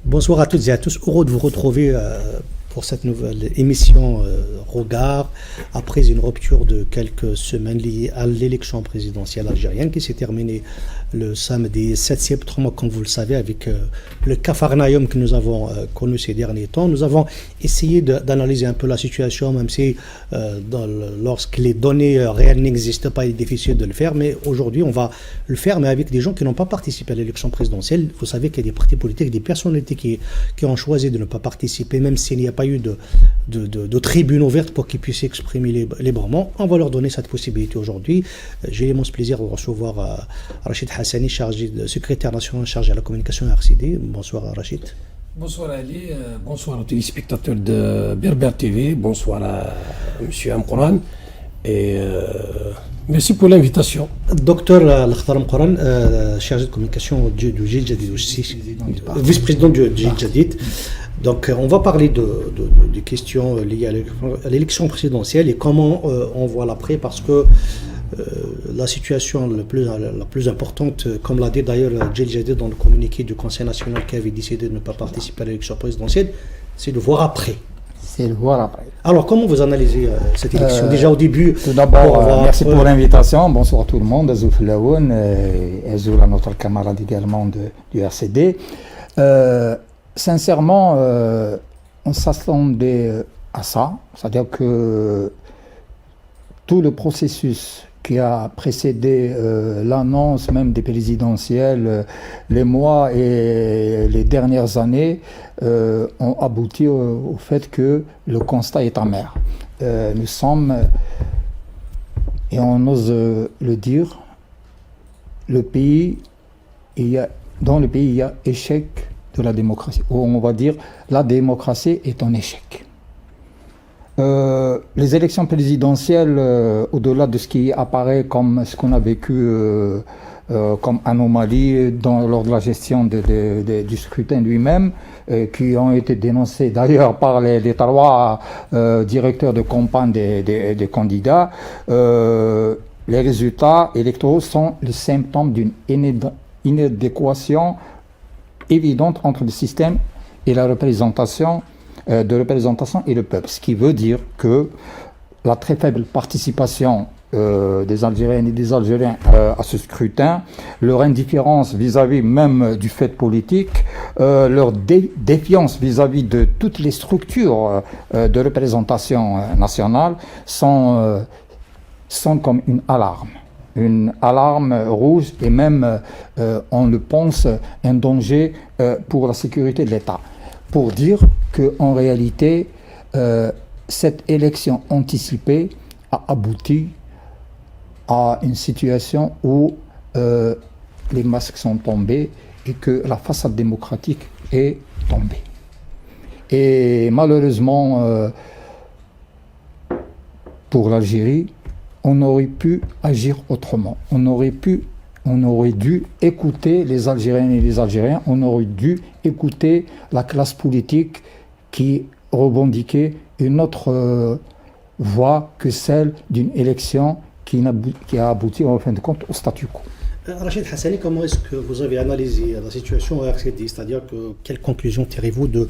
Bonsoir à toutes et à tous. Heureux de vous retrouver pour cette nouvelle émission Regard, après une rupture de quelques semaines liée à l'élection présidentielle algérienne qui s'est terminée le samedi 7 septembre, comme vous le savez, avec le capharnaüm que nous avons connu ces derniers temps. Nous avons essayé d'analyser un peu la situation, même si lorsque les données réelles n'existent pas, il est difficile de le faire. Mais aujourd'hui, on va le faire, mais avec des gens qui n'ont pas participé à l'élection présidentielle. Vous savez qu'il y a des partis politiques, des personnalités qui ont choisi de ne pas participer, même s'il n'y a pas eu de tribune ouverte pour qu'ils puissent s'exprimer librement. On va leur donner cette possibilité aujourd'hui. J'ai l'immense plaisir de recevoir Rachid Hassani, secrétaire national chargé à la communication RCD. Bonsoir Rachid. Bonsoir Ali, bonsoir aux téléspectateurs de Berber TV, bonsoir à M. Amqouran et merci pour l'invitation. Docteur Lakhtar Amqouran, chargé de communication du Jil Jadid aussi, vice-président du Jil Jadid. Donc on va parler de questions liées à l'élection présidentielle et comment on voit l'après, parce que la situation la plus importante, comme l'a dit d'ailleurs Jil Jadid dans le communiqué du Conseil national qui avait décidé de ne pas participer à l'élection présidentielle, c'est de voir après. C'est le voir après. Alors comment vous analysez cette élection? Déjà au début, tout d'abord, merci pour l'invitation. Bonsoir tout le monde, Azoul Flaoun et Azoul à notre camarade également du RCD. Sincèrement, on s'attendait à ça, c'est-à-dire que tout le processus qui a précédé l'annonce même des présidentielles, les mois et les dernières années ont abouti au fait que le constat est amer. Nous sommes, et on ose le dire, dans le pays il y a échec de la démocratie, ou on va dire la démocratie est en échec. Les élections présidentielles, au-delà de ce qui apparaît comme ce qu'on a vécu comme anomalie lors de la gestion du scrutin lui-même, qui ont été dénoncées d'ailleurs par les trois directeurs de campagne des candidats, les résultats électoraux sont le symptôme d'une inadéquation évidente entre le système et la représentation et le peuple. Ce qui veut dire que la très faible participation des Algériennes et des Algériens à ce scrutin, leur indifférence vis-à-vis même du fait politique, leur défiance vis-à-vis de toutes les structures de représentation nationale sont comme une alarme rouge et même, on le pense, un danger pour la sécurité de l'État. Pour dire qu'en réalité, cette élection anticipée a abouti à une situation où les masques sont tombés et que la façade démocratique est tombée. Et malheureusement, pour l'Algérie, on aurait pu agir autrement. On aurait dû écouter les Algériennes et les Algériens, on aurait dû écouter la classe politique qui revendiquait une autre voie que celle d'une élection qui a abouti en fin de compte au statu quo. Rachid Hassani, comment est-ce que vous avez analysé la situation au RCD? C'est-à-dire quelle conclusion tirez-vous de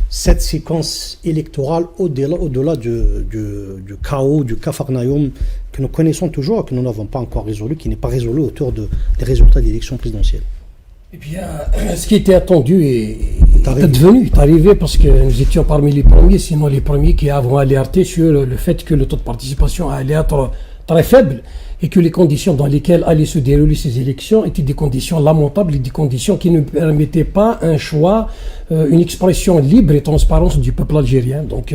cette séquence électorale au-delà du chaos, du capharnaüm que nous connaissons toujours et que nous n'avons pas encore résolu, qui n'est pas résolu autour des résultats de l'élection présidentielle? Eh bien, ce qui était attendu est arrivé parce que nous étions parmi les premiers, sinon les premiers qui avons alerté sur le fait que le taux de participation allait être très faible et que les conditions dans lesquelles allaient se dérouler ces élections étaient des conditions lamentables et des conditions qui ne permettaient pas un choix, une expression libre et transparente du peuple algérien. Donc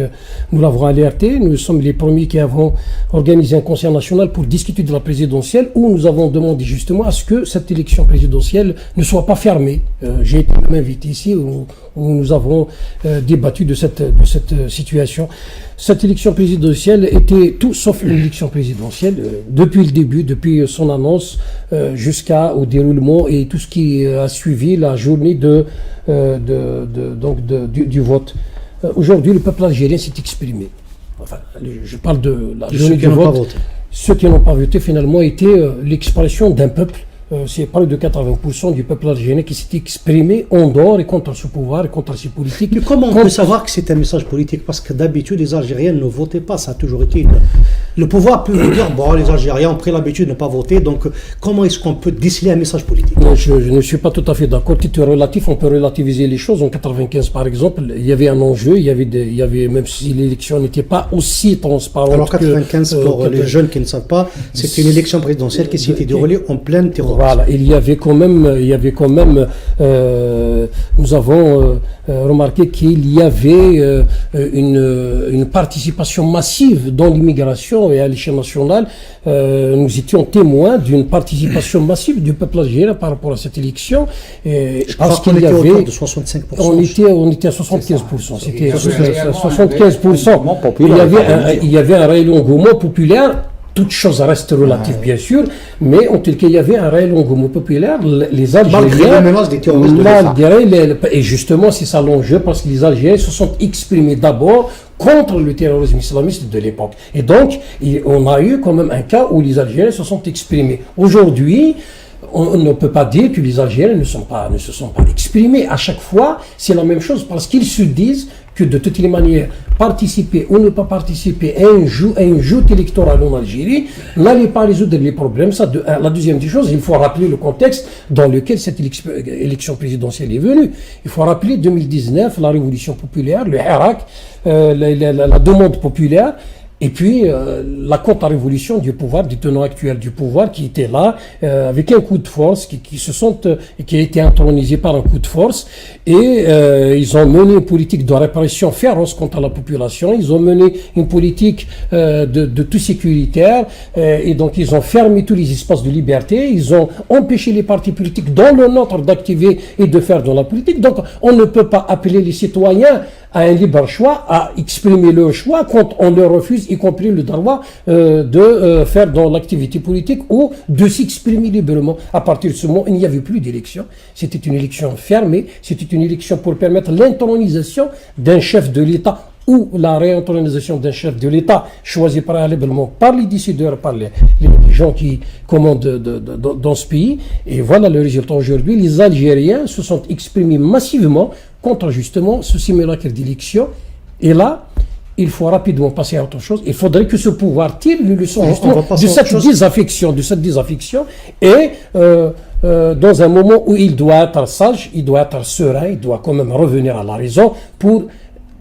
nous l'avons alerté, nous sommes les premiers qui avons organisé un conseil national pour discuter de la présidentielle où nous avons demandé justement à ce que cette élection présidentielle ne soit pas fermée. J'ai été même invité ici où nous avons débattu de cette situation. Cette élection présidentielle était tout sauf une élection présidentielle depuis le début, depuis son annonce jusqu'au déroulement et tout ce qui a suivi la journée du vote. Aujourd'hui, le peuple algérien s'est exprimé. Enfin, je parle de la journée du vote. Ceux qui n'ont pas voté finalement étaient l'expression d'un peuple c'est près de 80% du peuple algérien qui s'est exprimé en dehors et contre ce pouvoir et contre ces politiques. Mais comment on peut savoir que c'est un message politique? Parce que d'habitude, les Algériens ne votaient pas, ça a toujours été... Le pouvoir peut vous dire, bon, les Algériens ont pris l'habitude de ne pas voter, donc comment est-ce qu'on peut déceler un message politique? Non, je ne suis pas tout à fait d'accord. Titre relatif, on peut relativiser les choses. En 95, par exemple, il y avait un enjeu, il y avait même si l'élection n'était pas aussi transparente. Alors 95, pour les jeunes qui ne savent pas, c'était une élection présidentielle qui s'était déroulée en pleine terrorisme. Voilà, il y avait quand même, nous avons remarqué qu'il y avait une participation massive dans l'immigration et à l'échelle nationale. Nous étions témoins d'une participation massive du peuple algérien par rapport à cette élection. Je pense qu'on était autour de 65%. On était à 75%. C'était 75%. Il y avait un réel engouement populaire. Toute chose reste relative, bien sûr, mais en tout cas, il y avait un réel engouement populaire. Les Algériens, et justement, c'est ça l'enjeu, parce que les Algériens se sont exprimés d'abord contre le terrorisme islamiste de l'époque. Et donc, on a eu quand même un cas où les Algériens se sont exprimés. Aujourd'hui, on ne peut pas dire que les Algériens ne se sont pas exprimés. À chaque fois, c'est la même chose, parce qu'ils se disent que de toutes les manières, participer ou ne pas participer à une joute électorale en Algérie n'allait pas résoudre les problèmes. Ça, la deuxième des choses, il faut rappeler le contexte dans lequel cette élection présidentielle est venue. Il faut rappeler 2019, la révolution populaire, le Hirak, la demande populaire, et puis la contre-révolution du pouvoir, du tenant actuel du pouvoir qui était là, avec un coup de force, qui a été intronisé par un coup de force, et ils ont mené une politique de répression féroce contre la population, ils ont mené une politique de tout sécuritaire, et donc ils ont fermé tous les espaces de liberté, ils ont empêché les partis politiques dans le nôtre d'activer et de faire de la politique. Donc on ne peut pas appeler les citoyens à un libre choix, à exprimer leur choix quand on leur refuse, y compris le droit de faire dans l'activité politique ou de s'exprimer librement. À partir de ce moment, il n'y avait plus d'élection. C'était une élection fermée, c'était une élection pour permettre l'intronisation d'un chef de l'État ou la réintronisation d'un chef de l'État choisi préalablement par les décideurs, par les gens qui commandent dans ce pays. Et voilà le résultat aujourd'hui. Les Algériens se sont exprimés massivement contre justement ce simulacre d'élection. Et là, il faut rapidement passer à autre chose. Il faudrait que ce pouvoir tire une leçon justement de cette désaffection, et dans un moment où il doit être sage, il doit être serein, il doit quand même revenir à la raison pour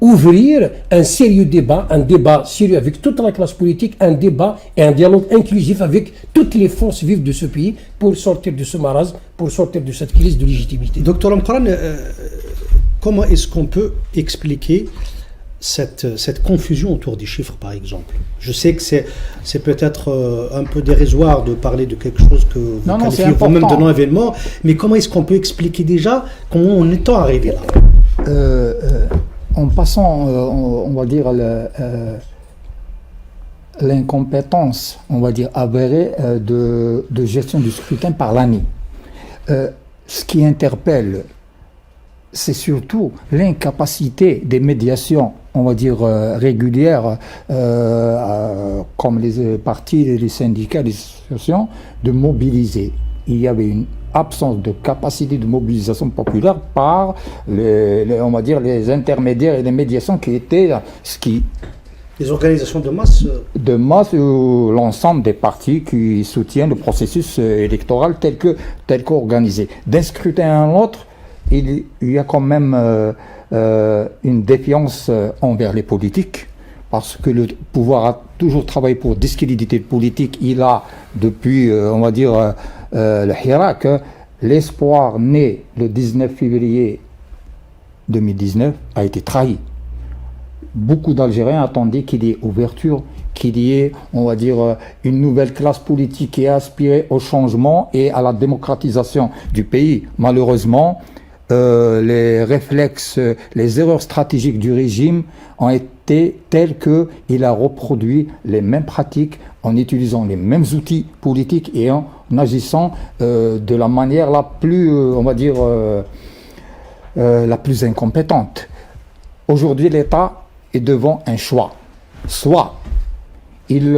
ouvrir un sérieux débat, un débat sérieux avec toute la classe politique, un débat et un dialogue inclusif avec toutes les forces vives de ce pays pour sortir de ce marasme, pour sortir de cette crise de légitimité. Docteur Amkran, comment est-ce qu'on peut expliquer cette confusion autour des chiffres, par exemple? Je sais que c'est peut-être un peu dérisoire de parler de quelque chose que vous qualifiez vous-même de non-événement, mais comment est-ce qu'on peut expliquer déjà comment on est arrivé là? En passant, on va dire, l'incompétence, on va dire, avérée de gestion du scrutin par l'ANI. Ce qui interpelle, c'est surtout l'incapacité des médiations, on va dire, régulières, comme les partis, les syndicats, les associations, de mobiliser. Il y avait une absence de capacité de mobilisation populaire par on va dire, les intermédiaires et les médiations qui étaient les organisations de masse ou l'ensemble des partis qui soutiennent le processus électoral tel qu'organisé. D'un scrutin à un autre, il y a quand même une défiance envers les politiques, parce que le pouvoir a toujours travaillé pour discréditer le politique. Il a, depuis, on va dire, le Hirak, l'espoir né le 19 février 2019 a été trahi. Beaucoup d'Algériens attendaient qu'il y ait ouverture, qu'il y ait, on va dire, une nouvelle classe politique qui aspirait au changement et à la démocratisation du pays. Malheureusement, les réflexes, les erreurs stratégiques du régime ont été telles qu'il a reproduit les mêmes pratiques en utilisant les mêmes outils politiques et en agissant de la manière la plus, on va dire, la plus incompétente. Aujourd'hui, l'État est devant un choix. Soit il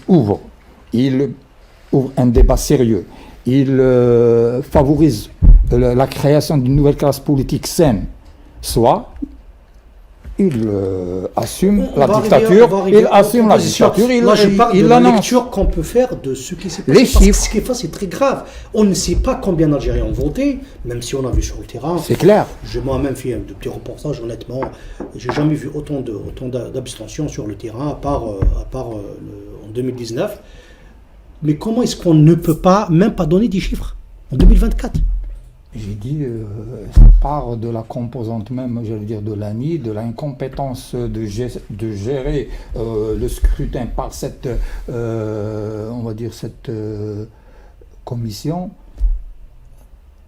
ouvre il ouvre un débat sérieux, il favorise la création d'une nouvelle classe politique saine, soit il assume la dictature, il assume la dictature, il la lecture qu'on peut faire de ce qui s'est passé. Les chiffres. Ce qui est fait, c'est très grave. On ne sait pas combien d'Algériens ont voté, même si on a vu sur le terrain. C'est clair. J'ai moi-même fait de petits reportages, honnêtement. J'ai jamais vu autant d'abstention sur le terrain, à part en 2019. Mais comment est-ce qu'on ne peut pas, même pas donner des chiffres en 2024? J'ai dit, ça part de la composante même, j'allais dire, de l'ANI, de l'incompétence de gérer le scrutin par cette, on va dire, cette commission.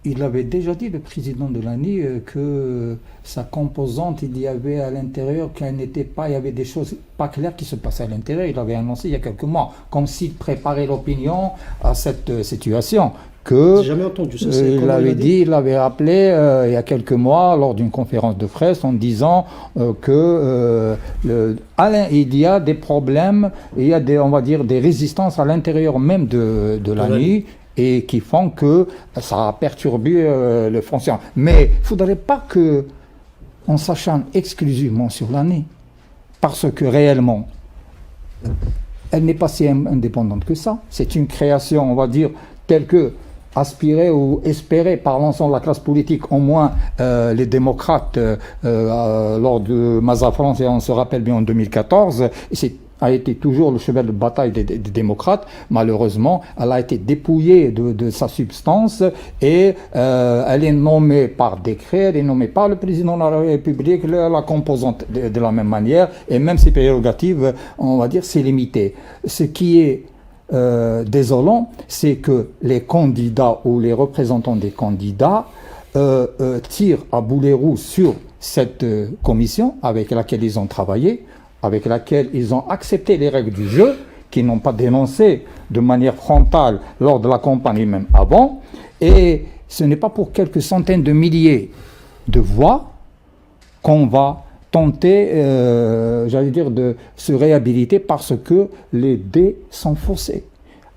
Il avait déjà dit, le président de l'ANI, que sa composante, il y avait à l'intérieur qu'elle n'était pas, il y avait des choses pas claires qui se passaient à l'intérieur. Il avait annoncé il y a quelques mois, comme s'il préparait l'opinion à cette situation. J'ai jamais entendu ça. Il avait rappelé il y a quelques mois lors d'une conférence de presse en disant que il y a des problèmes, il y a on va dire des résistances à l'intérieur même de l'ANI et qui font que ça a perturbé le fonctionnement. Mais il ne faudrait pas qu'on s'acharne exclusivement sur l'ANI, parce que réellement, elle n'est pas si indépendante que ça. C'est une création, on va dire, telle que aspirée ou espérée par l'ensemble de la classe politique, au moins les démocrates lors de Mazafrance, et on se rappelle bien en 2014, a été toujours le cheval de bataille des démocrates. Malheureusement, elle a été dépouillée de sa substance et elle est nommée par décret, elle est nommée par le président de la République, la composante de la même manière, et même ses prérogatives, on va dire, c'est limité. Ce qui est désolant, c'est que les candidats ou les représentants des candidats tirent à boulet rouge sur cette commission avec laquelle ils ont travaillé, avec laquelle ils ont accepté les règles du jeu, qu'ils n'ont pas dénoncées de manière frontale lors de la campagne et même avant. Et ce n'est pas pour quelques centaines de milliers de voix qu'on va tenter, j'allais dire, de se réhabiliter parce que les dés sont faussés.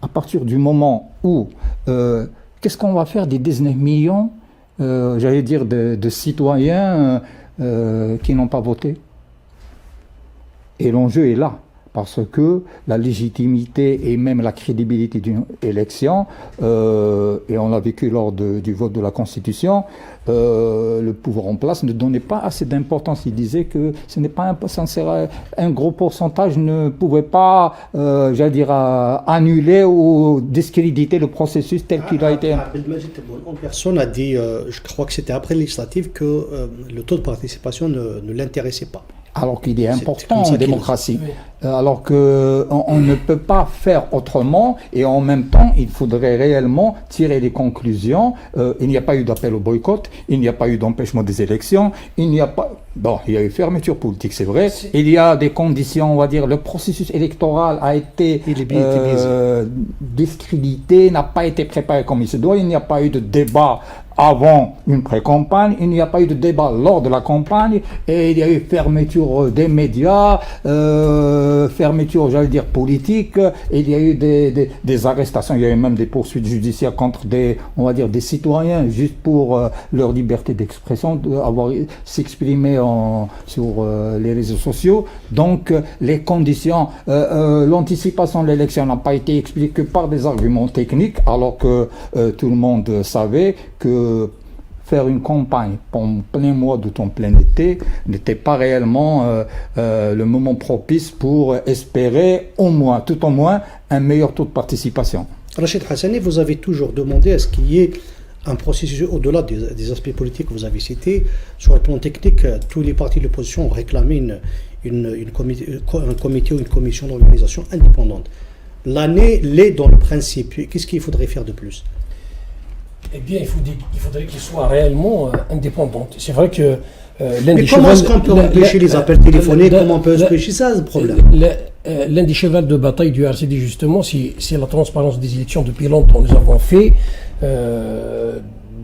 À partir du moment où, qu'est-ce qu'on va faire des 19 millions, j'allais dire, de citoyens qui n'ont pas voté? Et l'enjeu est là, parce que la légitimité et même la crédibilité d'une élection, et on l'a vécu lors du vote de la Constitution, le pouvoir en place ne donnait pas assez d'importance. Il disait que ce n'est pas un gros pourcentage ne pouvait pas, j'allais dire, annuler ou discréditer le processus tel qu'il a été. Abdelmajid Tebboune en personne a dit, je crois que c'était après législative, que le taux de participation ne l'intéressait pas. Alors qu'il est important en démocratie, alors qu'on ne peut pas faire autrement, et en même temps, il faudrait réellement tirer les conclusions. Il n'y a pas eu d'appel au boycott, il n'y a pas eu d'empêchement des élections, il n'y a pas... Bon, il y a eu fermeture politique, c'est vrai. Il y a des conditions, on va dire, le processus électoral a été discrédité, n'a pas été préparé comme il se doit, il n'y a pas eu de débat avant une pré-campagne, il n'y a pas eu de débat lors de la campagne, et il y a eu fermeture des médias, fermeture, j'allais dire, politique, et il y a eu des arrestations, il y a eu même des poursuites judiciaires contre on va dire, des citoyens, juste pour leur liberté d'expression, s'exprimer sur les réseaux sociaux. Donc, les conditions, l'anticipation de l'élection n'a pas été expliquée par des arguments techniques, alors que tout le monde savait que faire une campagne en plein mois d'août, en plein été, n'était pas réellement le moment propice pour espérer tout au moins, un meilleur taux de participation. Rachid Hassani, vous avez toujours demandé à ce qu'il y ait un processus au-delà des aspects politiques que vous avez cités. Sur le plan technique, tous les partis de l'opposition ont réclamé un comité ou une commission d'organisation indépendante. L'année l'est dans le principe. Qu'est-ce qu'il faudrait faire de plus? Eh bien, il faudrait qu'il soit réellement indépendant. C'est vrai que mais comment est-ce qu'on peut empêcher les appels téléphoniques? Comment on peut empêcher ça, ce problème? L'un des chevals de bataille du RCD, justement, c'est la transparence des élections. Depuis longtemps, nous avons fait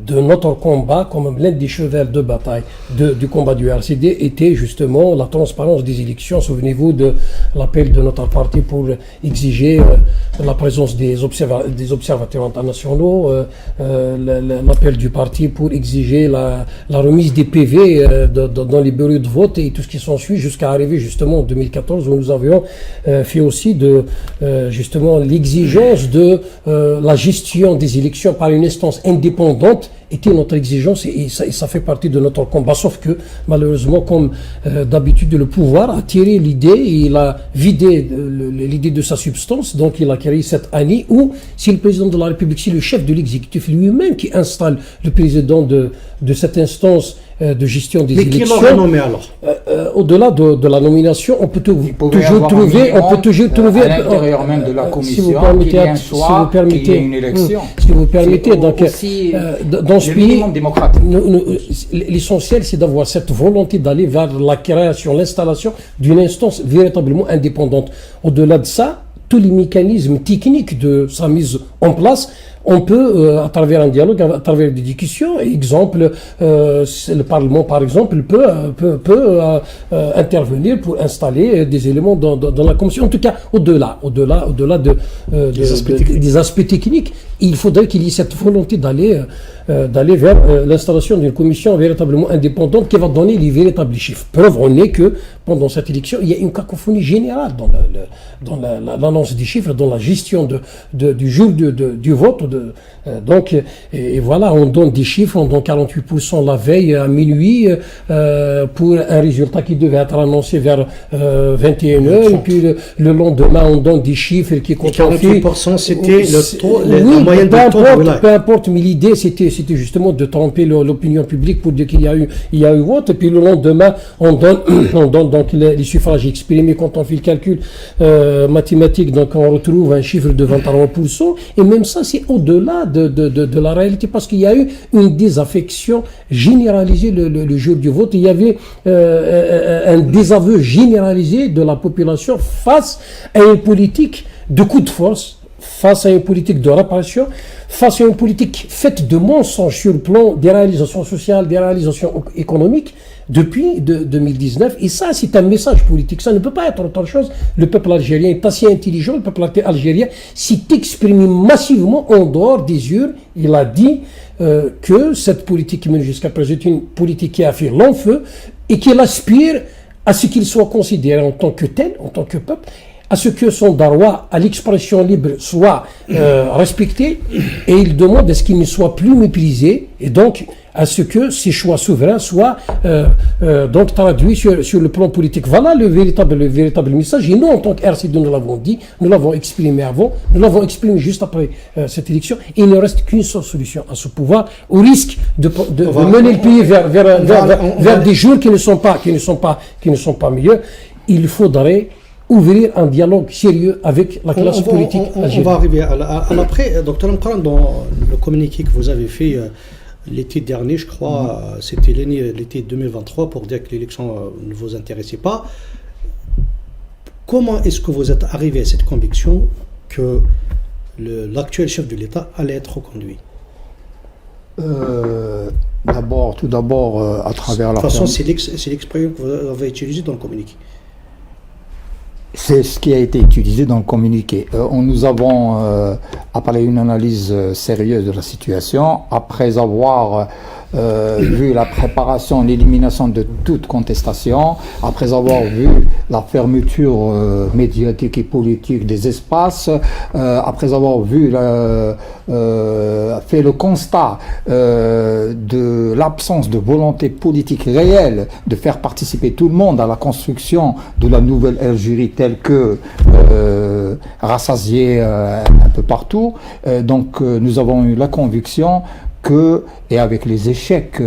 de notre combat, comme l'un des chevals de bataille du combat du RCD, était justement la transparence des élections. Souvenez-vous de l'appel de notre parti pour exiger la présence des observateurs internationaux, l'appel du parti pour exiger la remise des PV dans les bureaux de vote et tout ce qui s'ensuit, jusqu'à arriver justement en 2014 où nous avions fait aussi justement l'exigence de la gestion des élections par une instance indépendante était notre exigence et ça fait partie de notre combat. Sauf que malheureusement, comme d'habitude, le pouvoir a tiré l'idée et il a vidé l'idée de sa substance. Donc il a créé cette année où si le président de la République, si le chef de l'exécutif lui-même qui installe le président de cette instance de gestion des élections. Mais qui l'a nommé alors au-delà de la nomination, on peut toujours trouver à l'intérieur même de la commission, si vous permettez, qu'il y ait une élection. Si vous permettez, donc dans ce pays, l'essentiel c'est d'avoir cette volonté d'aller vers la création, l'installation d'une instance véritablement indépendante. Au-delà de ça, tous les mécanismes techniques de sa mise en place, on peut, à travers un dialogue, à travers des discussions, exemple, le Parlement, par exemple, peut intervenir pour installer des éléments dans la Commission. En tout cas, au-delà des aspects techniques, il faudrait qu'il y ait cette volonté d'aller vers l'installation d'une commission véritablement indépendante qui va donner les véritables chiffres. Preuve en est que pendant cette élection, il y a une cacophonie générale dans l'annonce des chiffres, dans la gestion du jour du vote. Donc, et voilà, on donne des chiffres, on donne 48% la veille à minuit pour un résultat qui devait être annoncé vers 21h. Et puis le lendemain, on donne des chiffres qui confirment. 48% c'était le taux, la moyenne du taux. Peu importe, mais l'idée c'était justement de tromper l'opinion publique pour dire qu'il y a eu vote. Et puis le lendemain, on donne donc les suffrages exprimés. Quand on fait le calcul mathématique, donc on retrouve un chiffre de 23%. Et même ça, c'est au-delà de la réalité, parce qu'il y a eu une désaffection généralisée le jour du vote. Il y avait un désaveu généralisé de la population face à une politique de coup de force, face à une politique de répression, face à une politique faite de mensonges sur le plan des réalisations sociales, des réalisations économiques depuis 2019. Et ça, c'est un message politique. Ça ne peut pas être autre chose. Le peuple algérien est assez intelligent. Le peuple algérien s'est exprimé massivement en dehors des urnes. Il a dit que cette politique qui mène jusqu'à présent est une politique qui a fait long feu et qu'il aspire à ce qu'il soit considéré en tant que tel, en tant que peuple, à ce que son droit à l'expression libre soit respecté, et il demande à ce qu'il ne soit plus méprisé, et donc à ce que ses choix souverains soient donc traduits sur le plan politique. Voilà le véritable message. Et nous, en tant qu'RCD, nous l'avons dit, nous l'avons exprimé avant, nous l'avons exprimé juste après cette élection. Et il ne reste qu'une seule solution à ce pouvoir, au risque de mener le pays vers des jours qui ne sont pas meilleurs. Il faudrait ouvrir un dialogue sérieux avec la classe politique algérienne. On va arriver à l'après. Docteur Mkran, dans le communiqué que vous avez fait l'été dernier, je crois, c'était l'été 2023, pour dire que l'élection ne vous intéressait pas. Comment est-ce que vous êtes arrivé à cette conviction que l'actuel chef de l'État allait être reconduit? Tout d'abord, à travers la... De toute façon, c'est l'expression que vous avez utilisée dans le communiqué. C'est ce qui a été utilisé dans le communiqué. Nous avons appelé une analyse sérieuse de la situation après avoir vu la préparation, l'élimination de toute contestation, après avoir vu la fermeture médiatique et politique des espaces, après avoir vu fait le constat de l'absence de volonté politique réelle de faire participer tout le monde à la construction de la nouvelle Algérie telle que rassasiée un peu partout. Donc nous avons eu la conviction que, et avec les échecs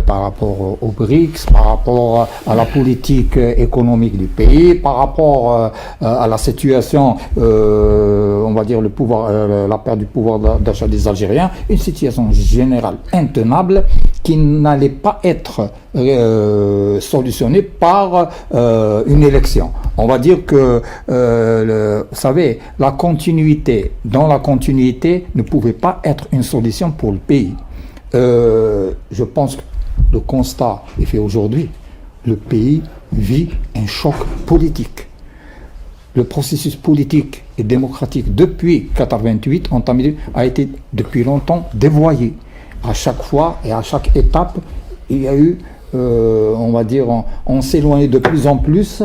par rapport aux BRICS, par rapport à la politique économique du pays, par rapport à la situation, on va dire le pouvoir, la perte du pouvoir d'achat des Algériens, une situation générale intenable qui n'allait pas être solutionnée par une élection. On va dire que, vous savez, dans la continuité ne pouvait pas être une solution pour le pays. je pense que le constat est fait aujourd'hui. Le pays vit un choc politique. Le processus politique et démocratique depuis 1988 a été depuis longtemps dévoyé. À chaque fois et à chaque étape, il y a eu, on va dire, on s'éloignait de plus en plus,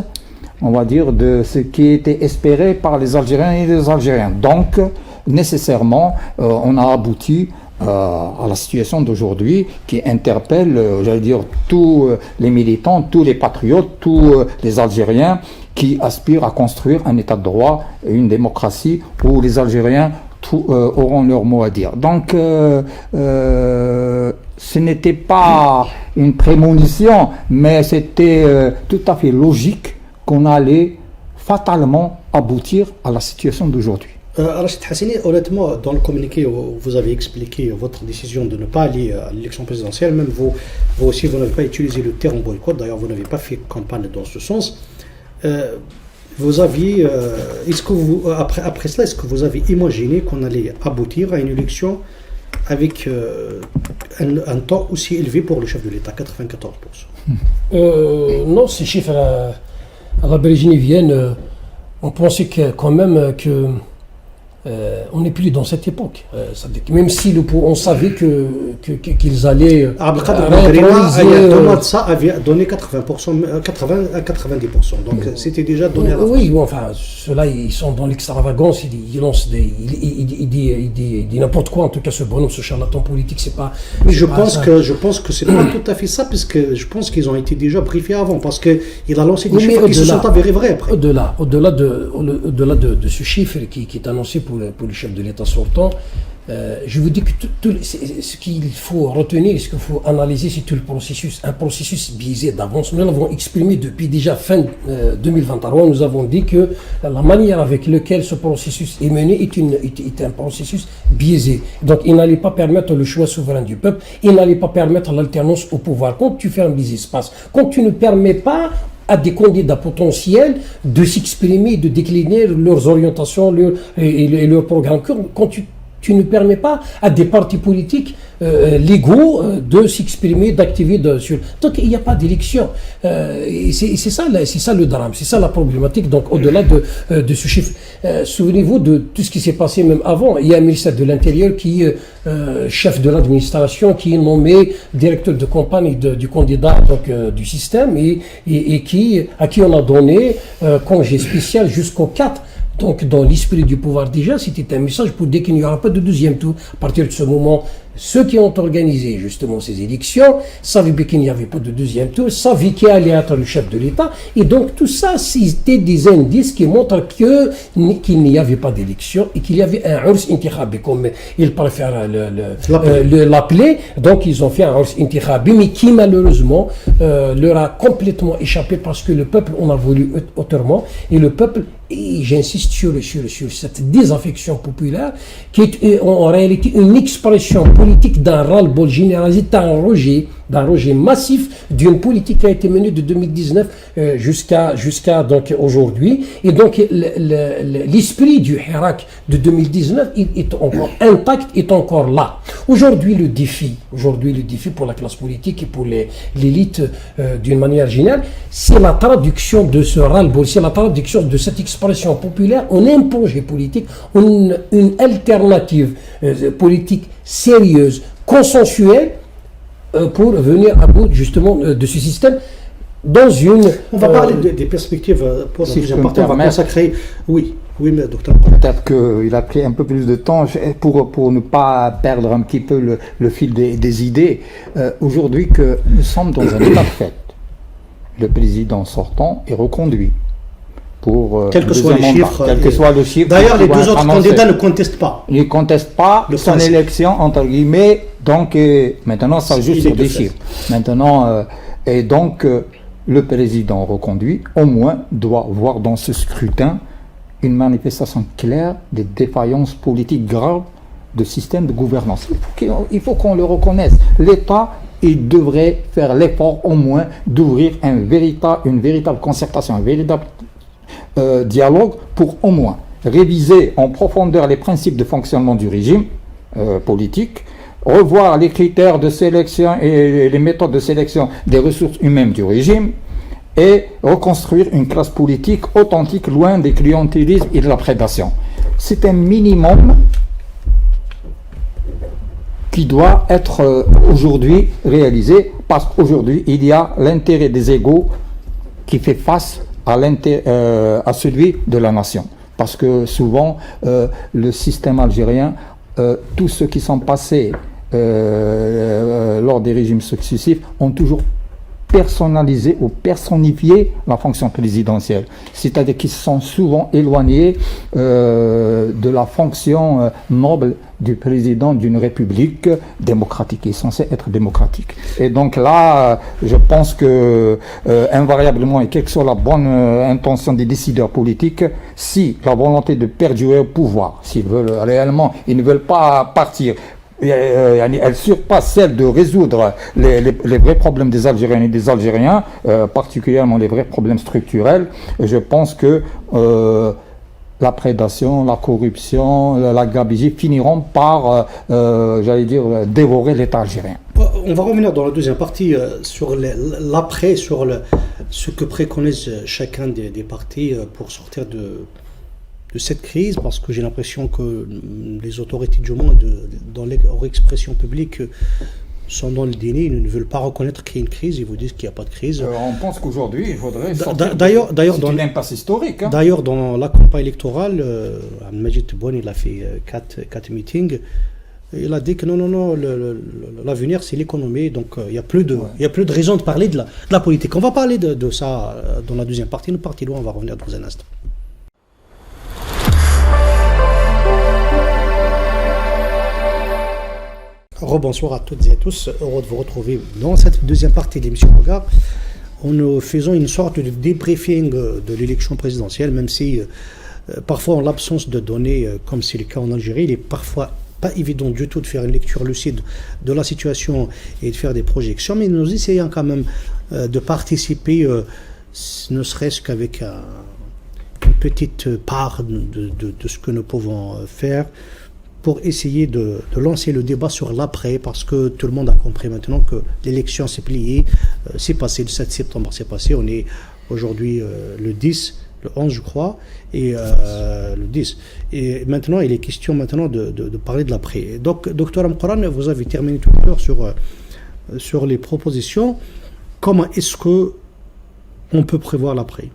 on va dire, de ce qui était espéré par les Algériens et les Algériens. Donc, nécessairement, on a abouti à la situation d'aujourd'hui qui interpelle, j'allais dire, tous les militants, tous les patriotes, tous les Algériens qui aspirent à construire un état de droit, une démocratie où les Algériens auront leur mot à dire. Donc, ce n'était pas une prémonition, mais c'était tout à fait logique qu'on allait fatalement aboutir à la situation d'aujourd'hui. Rachid Hassini, honnêtement, dans le communiqué où vous avez expliqué votre décision de ne pas aller à l'élection présidentielle, même vous aussi, vous n'avez pas utilisé le terme boycott, d'ailleurs vous n'avez pas fait campagne dans ce sens. Vous aviez, est-ce que vous, après cela, est-ce que vous avez imaginé qu'on allait aboutir à une élection avec un taux aussi élevé pour le chef de l'État, 94%? Non, ces chiffres à la brésilienne, on pensait quand même que on n'est plus dans cette époque. Même si on savait qu'ils allaient ça avait donné 80%, 80 à 90%. Donc c'était déjà donné à la oui, bon, enfin, ceux-là, ils sont dans l'extravagance, ils lancent il dit n'importe quoi, en tout cas ce bonhomme, ce charlatan politique, c'est pas... Mais je pense que c'est pas tout à fait ça, puisque je pense qu'ils ont été déjà briefés avant, parce qu'il a lancé des chiffres qui se sont avérés vrais après. Au-delà de ce chiffre qui est annoncé pour le chef de l'État sortant, je vous dis que ce qu'il faut retenir, ce qu'il faut analyser, c'est tout le processus, un processus biaisé d'avance. Nous l'avons exprimé depuis déjà fin 2023. Nous avons dit que la manière avec laquelle ce processus est mené est un processus biaisé. Donc il n'allait pas permettre le choix souverain du peuple, il n'allait pas permettre l'alternance au pouvoir. Quand tu fermes les espaces, quand tu ne permets pas à des candidats potentiels de s'exprimer, de décliner leurs orientations et leurs programmes. Quand tu ne permets pas à des partis politiques légaux de s'exprimer, d'activer sur... Donc il n'y a pas d'élection. Et c'est ça le drame, c'est ça la problématique. Donc au-delà de ce chiffre, souvenez-vous de tout ce qui s'est passé même avant. Il y a un ministère de l'Intérieur qui chef de l'administration, qui est nommé directeur de campagne du candidat du système et à qui on a donné congé spécial jusqu'au 4. Donc, dans l'esprit du pouvoir déjà, c'était un message pour dire qu'il n'y aura pas de deuxième tour. À partir de ce moment, ceux qui ont organisé justement ces élections savaient bien qu'il n'y avait pas de deuxième tour, savaient qui allait être le chef de l'État. Et donc, tout ça, c'était des indices qui montrent qu'il n'y avait pas d'élection et qu'il y avait un urs intikhabi, comme ils préfèrent l'appeler. Donc, ils ont fait un urs intikhabi, mais qui malheureusement leur a complètement échappé parce que le peuple en a voulu autrement. Et le peuple, et j'insiste sur cette désaffection populaire, qui est en réalité une expression politique d'un ras-le-bol généralisé, d'un rejet massif d'une politique qui a été menée de 2019 jusqu'à donc aujourd'hui. Et donc l'esprit du Hirak de 2019 est encore intact, est encore là. Aujourd'hui le défi pour la classe politique et pour l'élite d'une manière générale, c'est la traduction de ce ras-le-bol, c'est la traduction de cette expression populaire en un projet politique, une alternative politique sérieuse, consensuelle, pour venir à bout justement de ce système dans une... On va parler des perspectives pour la deuxième partie, on va consacrer... Oui, mais docteur. Peut-être qu'il a pris un peu plus de temps pour ne pas perdre un petit peu le fil des idées. Aujourd'hui que nous sommes dans un état de fait. Le président sortant est reconduit. Quel que soit le chiffre. D'ailleurs, les deux autres candidats ne contestent pas. Ils ne contestent pas son élection, entre guillemets. Donc, maintenant, ça joue sur des chiffres. Maintenant, et donc, le président reconduit, au moins, doit voir dans ce scrutin une manifestation claire des défaillances politiques graves de système de gouvernance. Il faut qu'on le reconnaisse. L'État, il devrait faire l'effort, au moins, d'ouvrir une véritable concertation, un véritable dialogue pour au moins réviser en profondeur les principes de fonctionnement du régime politique, revoir les critères de sélection et les méthodes de sélection des ressources humaines du régime et reconstruire une classe politique authentique loin des clientélismes et de la prédation. C'est un minimum qui doit être aujourd'hui réalisé parce qu'aujourd'hui il y a l'intérêt des égaux qui fait face à celui de la nation. Parce que souvent, le système algérien, tous ceux qui sont passés lors des régimes successifs ont toujours personnalisé ou personnifié la fonction présidentielle. C'est-à-dire qu'ils sont souvent éloignés de la fonction noble du président d'une république démocratique, qui est censée être démocratique. Et donc là, je pense que invariablement, et quelle que soit la bonne intention des décideurs politiques, si la volonté de perdurer au pouvoir, s'ils veulent réellement, ils ne veulent pas partir, elle surpasse celle de résoudre les vrais problèmes des Algériennes et des Algériens, particulièrement les vrais problèmes structurels. Je pense que la prédation, la corruption, la gabegie finiront par, dévorer l'État algérien. On va revenir dans la deuxième partie sur l'après, sur ce que préconise chacun des partis pour sortir de cette crise, parce que j'ai l'impression que les autorités du monde, dans leur expression publique, sont dans le déni, ils ne veulent pas reconnaître qu'il y a une crise, ils vous disent qu'il n'y a pas de crise. On pense qu'aujourd'hui, il faudrait sortir c'est une impasse historique. Hein. D'ailleurs, dans la campagne électorale, Majid Tebboune, il a fait 4 meetings, il a dit que non, l'avenir c'est l'économie, donc il n'y a plus de raison de parler de la politique. On va parler de ça dans la deuxième partie, nous partons loin, on va revenir dans un instant. Rebonsoir à toutes et à tous, heureux de vous retrouver dans cette deuxième partie de l'émission Regard. Nous faisons une sorte de débriefing de l'élection présidentielle, même si parfois en l'absence de données, comme c'est le cas en Algérie, il est parfois pas évident du tout de faire une lecture lucide de la situation et de faire des projections, mais nous essayons quand même de participer, ne serait-ce qu'avec une petite part de ce que nous pouvons faire, pour essayer de lancer le débat sur l'après, parce que tout le monde a compris maintenant que l'élection s'est pliée, c'est passé, le 7 septembre c'est passé, on est aujourd'hui le 10, le 11 je crois, et le 10. Et maintenant, il est question maintenant de parler de l'après. Donc, docteur Amqoran, vous avez terminé tout à l'heure sur les propositions. Comment est-ce que on peut prévoir l'après ?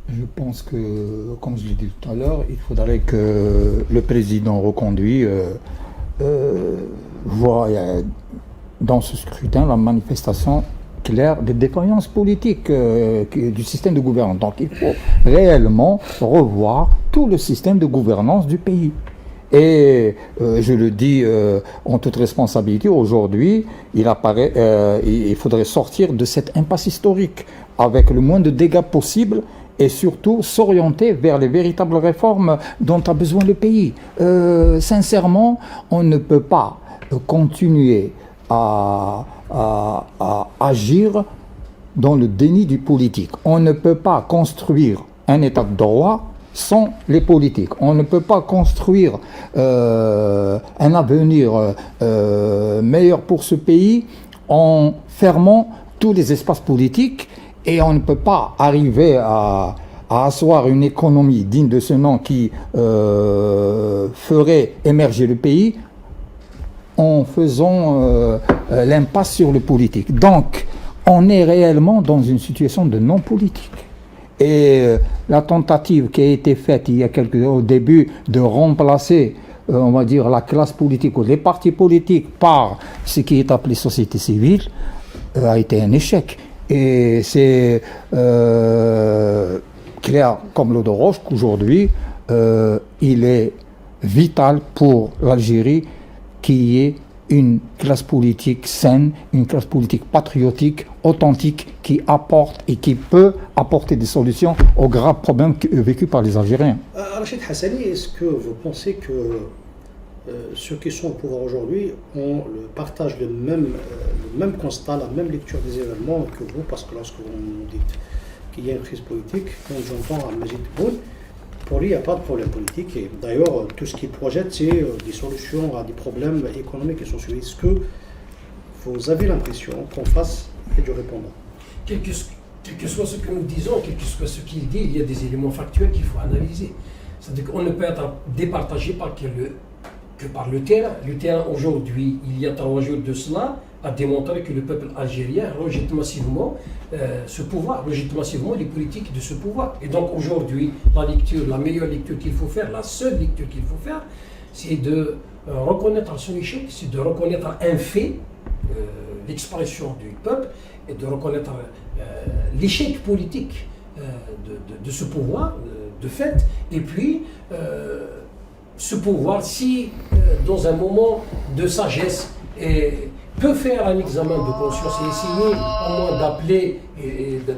Je pense que, comme je l'ai dit tout à l'heure, il faudrait que le président reconduit voit dans ce scrutin la manifestation claire des défaillances politiques du système de gouvernance. Donc il faut réellement revoir tout le système de gouvernance du pays. Et je le dis en toute responsabilité, aujourd'hui, il faudrait sortir de cette impasse historique avec le moins de dégâts possible, et surtout s'orienter vers les véritables réformes dont a besoin le pays. Sincèrement, on ne peut pas continuer à agir dans le déni du politique. On ne peut pas construire un état de droit sans les politiques. On ne peut pas construire un avenir meilleur pour ce pays en fermant tous les espaces politiques. Et on ne peut pas arriver à asseoir une économie digne de ce nom qui ferait émerger le pays en faisant l'impasse sur le politique. Donc, on est réellement dans une situation de non-politique. Et la tentative qui a été faite il y a au début de remplacer, on va dire, la classe politique ou les partis politiques par ce qui est appelé société civile a été un échec. Et c'est clair comme l'eau de roche qu'aujourd'hui, il est vital pour l'Algérie qu'il y ait une classe politique saine, une classe politique patriotique, authentique, qui apporte et qui peut apporter des solutions aux graves problèmes vécus par les Algériens. Rachid Hassani, est-ce que vous pensez que ceux qui sont au pouvoir aujourd'hui partagent le même constat, la même lecture des événements que vous, parce que lorsque vous nous dites qu'il y a une crise politique, quand j'entends Majid Tebboune, Pour lui, il n'y a pas de problème politique. Et d'ailleurs, tout ce qu'il projette, c'est des solutions à des problèmes économiques et sociaux. Est-ce que vous avez l'impression qu'en face, il y a du répondant? Quel que soit ce que nous disons, quel que soit ce qu'il dit, il y a des éléments factuels qu'il faut analyser. C'est-à-dire qu'on ne peut être départagé que par le terrain. Le terrain, aujourd'hui, il y a 3 jours de cela, a démontré que le peuple algérien rejette massivement ce pouvoir, rejette massivement les politiques de ce pouvoir. Et donc aujourd'hui, la meilleure lecture qu'il faut faire, la seule lecture qu'il faut faire, c'est de reconnaître son échec, c'est de reconnaître un fait, l'expression du peuple, et de reconnaître l'échec politique de ce pouvoir, de fait, et puis ce pouvoir, si dans un moment de sagesse, peut faire un examen de conscience et essayer au moins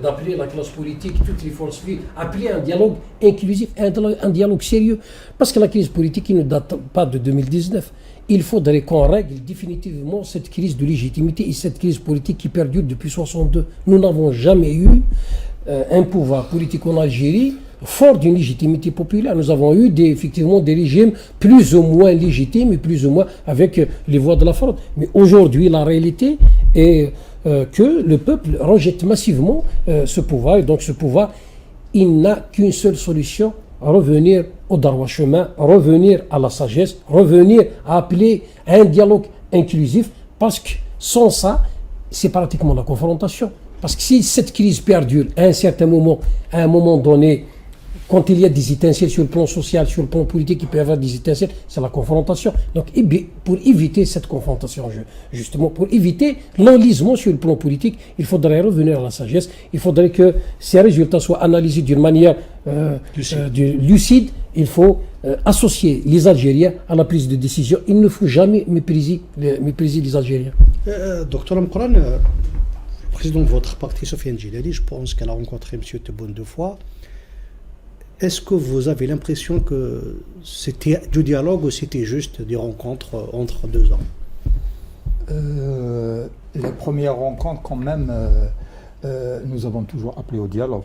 d'appeler la classe politique, toutes les forces vives, appeler un dialogue inclusif, un dialogue sérieux. Parce que la crise politique ne date pas de 2019. Il faudrait qu'on règle définitivement cette crise de légitimité et cette crise politique qui perdure depuis 1962. Nous n'avons jamais eu un pouvoir politique en Algérie fort d'une légitimité populaire. Nous avons eu effectivement des régimes plus ou moins légitimes et plus ou moins avec les voix de la fraude. Mais aujourd'hui, la réalité est que le peuple rejette massivement ce pouvoir. Et donc ce pouvoir, il n'a qu'une seule solution: revenir au droit chemin, revenir à la sagesse, revenir à appeler à un dialogue inclusif, parce que sans ça, c'est pratiquement la confrontation. Parce que si cette crise perdure à un certain moment, à un moment donné, quand il y a des étincelles sur le plan social, sur le plan politique, il peut y avoir des étincelles, c'est la confrontation. Donc, pour éviter cette confrontation, justement, pour éviter l'enlisement sur le plan politique, il faudrait revenir à la sagesse. Il faudrait que ces résultats soient analysés d'une manière lucide. Il faut associer les Algériens à la prise de décision. Il ne faut jamais mépriser les Algériens. Docteur Amkouran, le président de votre parti, Sofiane Djilali, je pense qu'elle a rencontré M. Tebboune 2 fois. Est-ce que vous avez l'impression que c'était du dialogue ou c'était juste des rencontres entre 2 hommes? Les premières rencontres, quand même, nous avons toujours appelé au dialogue.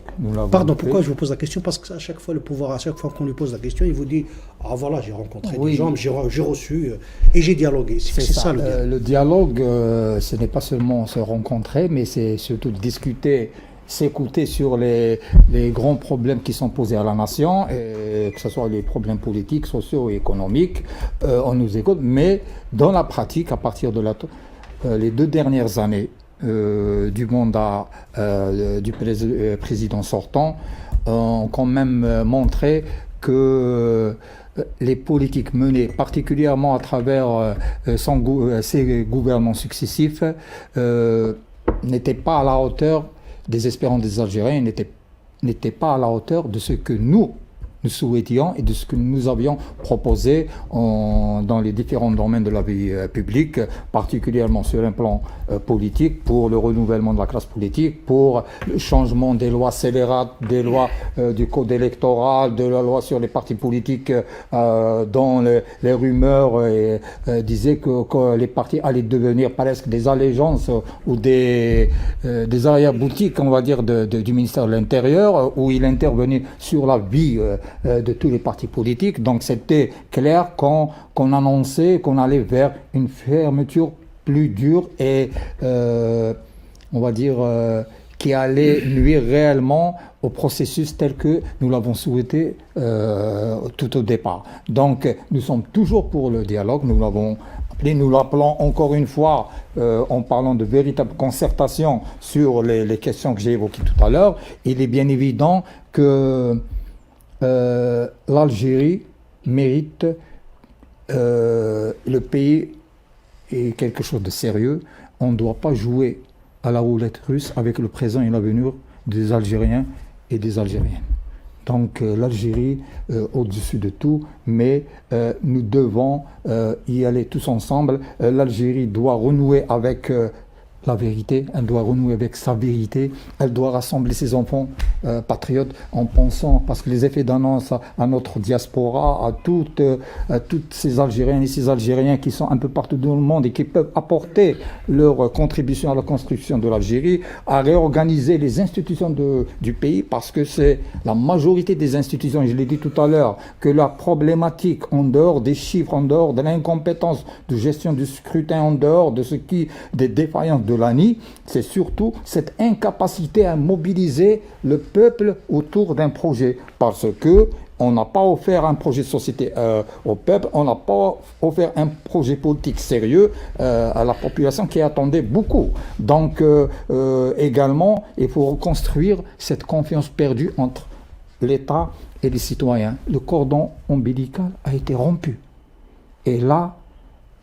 Pardon, pourquoi je vous pose la question? Parce qu'à chaque fois, le pouvoir, à chaque fois qu'on lui pose la question, il vous dit: ah voilà, j'ai rencontré des gens, j'ai reçu et j'ai dialogué. C'est ça le dialogue. Le dialogue, ce n'est pas seulement se rencontrer, mais c'est surtout discuter, s'écouter sur les grands problèmes qui sont posés à la nation, et que ce soit les problèmes politiques, sociaux et économiques. On nous écoute, mais dans la pratique, à partir de les 2 dernières années du mandat du président sortant, ont quand même montré que les politiques menées, particulièrement à travers ces gouvernements successifs, n'étaient pas à la hauteur des espérances des Algériens, n'étaient pas à la hauteur de ce que nous souhaitions et de ce que nous avions proposé dans les différents domaines de la vie publique, particulièrement sur un plan politique, pour le renouvellement de la classe politique, pour le changement des lois scélérates, des lois du code électoral, de la loi sur les partis politiques, dont les rumeurs disaient que les partis allaient devenir presque des allégeances ou des arrière-boutiques, on va dire, du ministère de l'Intérieur, où il intervenait sur la vie de tous les partis politiques. Donc c'était clair qu'on annonçait qu'on allait vers une fermeture plus dure et on va dire qui allait nuire réellement au processus tel que nous l'avons souhaité tout au départ. Donc nous sommes toujours pour le dialogue, nous l'avons appelé, nous l'appelons encore une fois en parlant de véritable concertation sur les questions que j'ai évoquées tout à l'heure. Il est bien évident que l'Algérie mérite, le pays est quelque chose de sérieux. On ne doit pas jouer à la roulette russe avec le présent et l'avenir des Algériens et des Algériennes. Donc l'Algérie au-dessus de tout, mais nous devons y aller tous ensemble. L'Algérie doit renouer avec la vérité, elle doit renouer avec sa vérité, elle doit rassembler ses enfants patriotes en pensant, parce que les effets d'annonce à notre diaspora, à toutes ces Algériennes et ces Algériens qui sont un peu partout dans le monde et qui peuvent apporter leur contribution à la construction de l'Algérie, à réorganiser les institutions du pays, parce que c'est la majorité des institutions, je l'ai dit tout à l'heure, que la problématique en dehors des chiffres, en dehors de l'incompétence de gestion du scrutin, en dehors de des défaillances de l'ANI, c'est surtout cette incapacité à mobiliser le peuple autour d'un projet, parce que on n'a pas offert un projet de société au peuple, on n'a pas offert un projet politique sérieux à la population qui attendait beaucoup. Donc également, il faut reconstruire cette confiance perdue entre l'État et les citoyens. Le cordon ombilical a été rompu. Et là,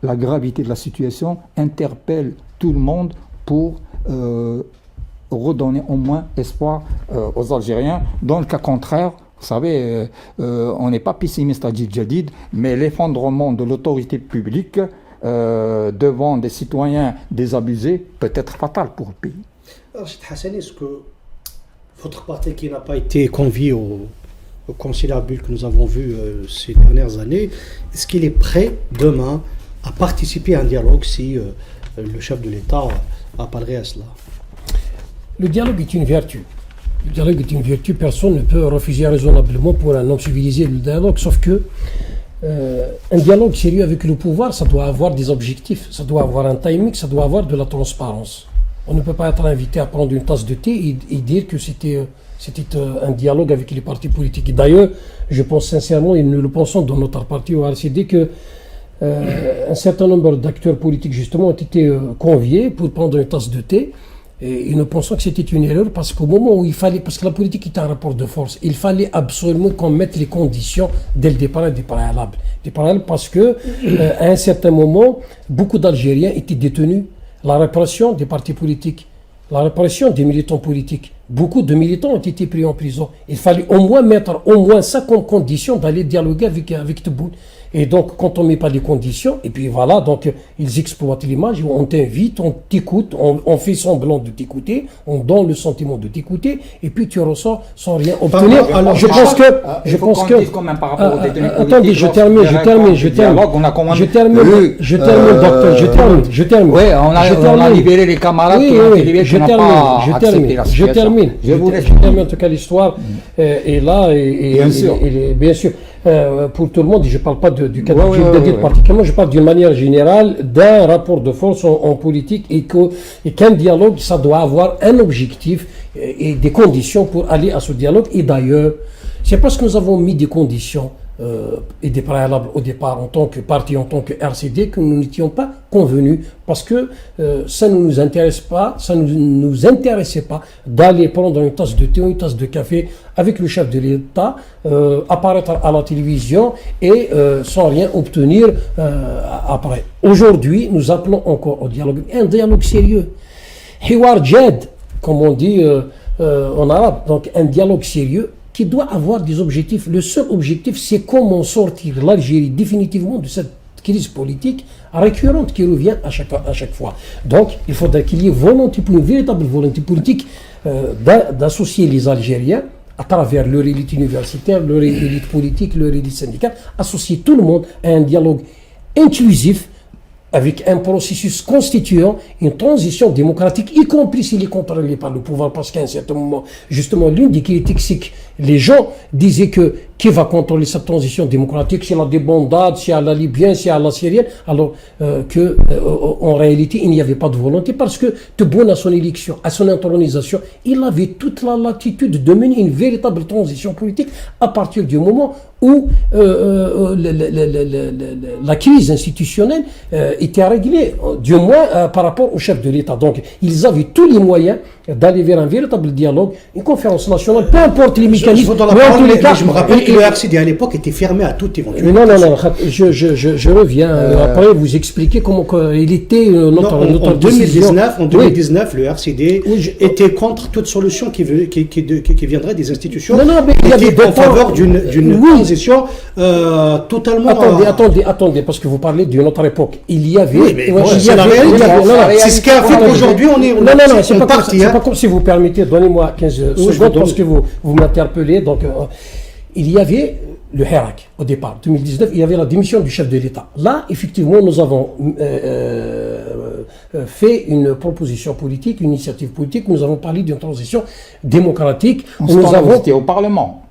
la gravité de la situation interpelle tout le monde pour redonner au moins espoir aux Algériens. Dans le cas contraire, vous savez, on n'est pas pessimiste à Djadid, mais l'effondrement de l'autorité publique devant des citoyens désabusés peut être fatal pour le pays. Alors, Hassan, est-ce que votre parti qui n'a pas été convié au Conseil Bulle que nous avons vu ces dernières années, est-ce qu'il est prêt demain à participer à un dialogue si le chef de l'État appellerait à cela? Le dialogue est une vertu. Le dialogue est une vertu, personne ne peut refuser raisonnablement pour un homme civilisé le dialogue, sauf que un dialogue sérieux avec le pouvoir, ça doit avoir des objectifs, ça doit avoir un timing, ça doit avoir de la transparence. On ne peut pas être invité à prendre une tasse de thé et dire que c'était un dialogue avec les partis politiques. Et d'ailleurs, je pense sincèrement, et nous le pensons dans notre parti au RCD, que un certain nombre d'acteurs politiques justement ont été conviés pour prendre une tasse de thé. Et nous pensons que c'était une erreur parce qu'au moment où il fallait, parce que la politique est un rapport de force, il fallait absolument qu'on mette les conditions dès le départ des préalables. Des préalables parce que à un certain moment, beaucoup d'Algériens étaient détenus. La répression des partis politiques, la répression des militants politiques. Beaucoup de militants ont été pris en prison. Il fallait au moins mettre ça comme condition d'aller dialoguer avec Tebboune. Et donc, quand on ne met pas les conditions, et puis voilà, donc ils exploitent l'image, on t'invite, on t'écoute, on fait semblant de t'écouter, on donne le sentiment de t'écouter, et puis tu ressors sans rien obtenir. Alors, je pense que comme un par rapport aux détenus politiques. Attendez, je termine, docteur. Oui, on a libéré les camarades qui ont été libérés, qui n'ont pas accepté la situation. Je termine en tout cas l'histoire, et là, bien sûr. Pour tout le monde, je ne parle pas du cas de Djadid particulièrement, je parle d'une manière générale d'un rapport de force en politique et qu'un dialogue, ça doit avoir un objectif et des conditions pour aller à ce dialogue. Et d'ailleurs, c'est parce que nous avons mis des conditions et des préalables au départ en tant que parti, en tant que RCD, que nous n'étions pas convenus parce que ça ne nous intéresse pas, ça ne nous intéressait pas d'aller prendre une tasse de thé ou une tasse de café avec le chef de l'État, apparaître à la télévision et sans rien obtenir après. Aujourd'hui, nous appelons encore au dialogue, un dialogue sérieux. Hiwar Jad, comme on dit en arabe, donc un dialogue sérieux qui doit avoir des objectifs. Le seul objectif, c'est comment sortir l'Algérie définitivement de cette crise politique récurrente qui revient à chaque fois. Donc, il faudrait qu'il y ait une véritable volonté politique d'associer les Algériens à travers leur élite universitaire, leur élite politique, leur élite syndicale, associer tout le monde à un dialogue inclusif avec un processus constituant une transition démocratique, y compris s'il est contrôlé par le pouvoir, parce qu'à un certain moment, justement, l'une des critiques, c'est que les gens disaient que qui va contrôler cette transition démocratique, c'est la débandade, c'est à la libyenne, c'est à la syrienne, alors en réalité, il n'y avait pas de volonté, parce que Tebboune, à son élection, à son intronisation, il avait toute la latitude de mener une véritable transition politique à partir du moment où la crise institutionnelle était réglée, du moins par rapport au chef de l'État. Donc, ils avaient tous les moyens d'aller vers un véritable dialogue, une conférence nationale, peu importe les mécanismes. Mais en tous les cas, je me rappelle que le RCD à l'époque était fermé à toute éventualité. Non, je reviens. Après, vous expliquez comment il était notre en 2019, le RCD était contre toute solution qui viendrait des institutions. Non, mais il y avait en faveur d'une transition totalement. Attendez, parce que vous parlez d'une autre époque. Il y avait. Oui, mais c'est la réalité. C'est ce qui a fait qu'aujourd'hui on est. Non, c'est pas comme si vous permettez, donnez-moi 15 secondes parce que vous m'interpellez. Donc, il y avait le Hirak au départ, 2019, il y avait la démission du chef de l'État. Là, effectivement, nous avons fait une proposition politique, une initiative politique, nous avons parlé d'une transition démocratique. Vous étiez au Parlement.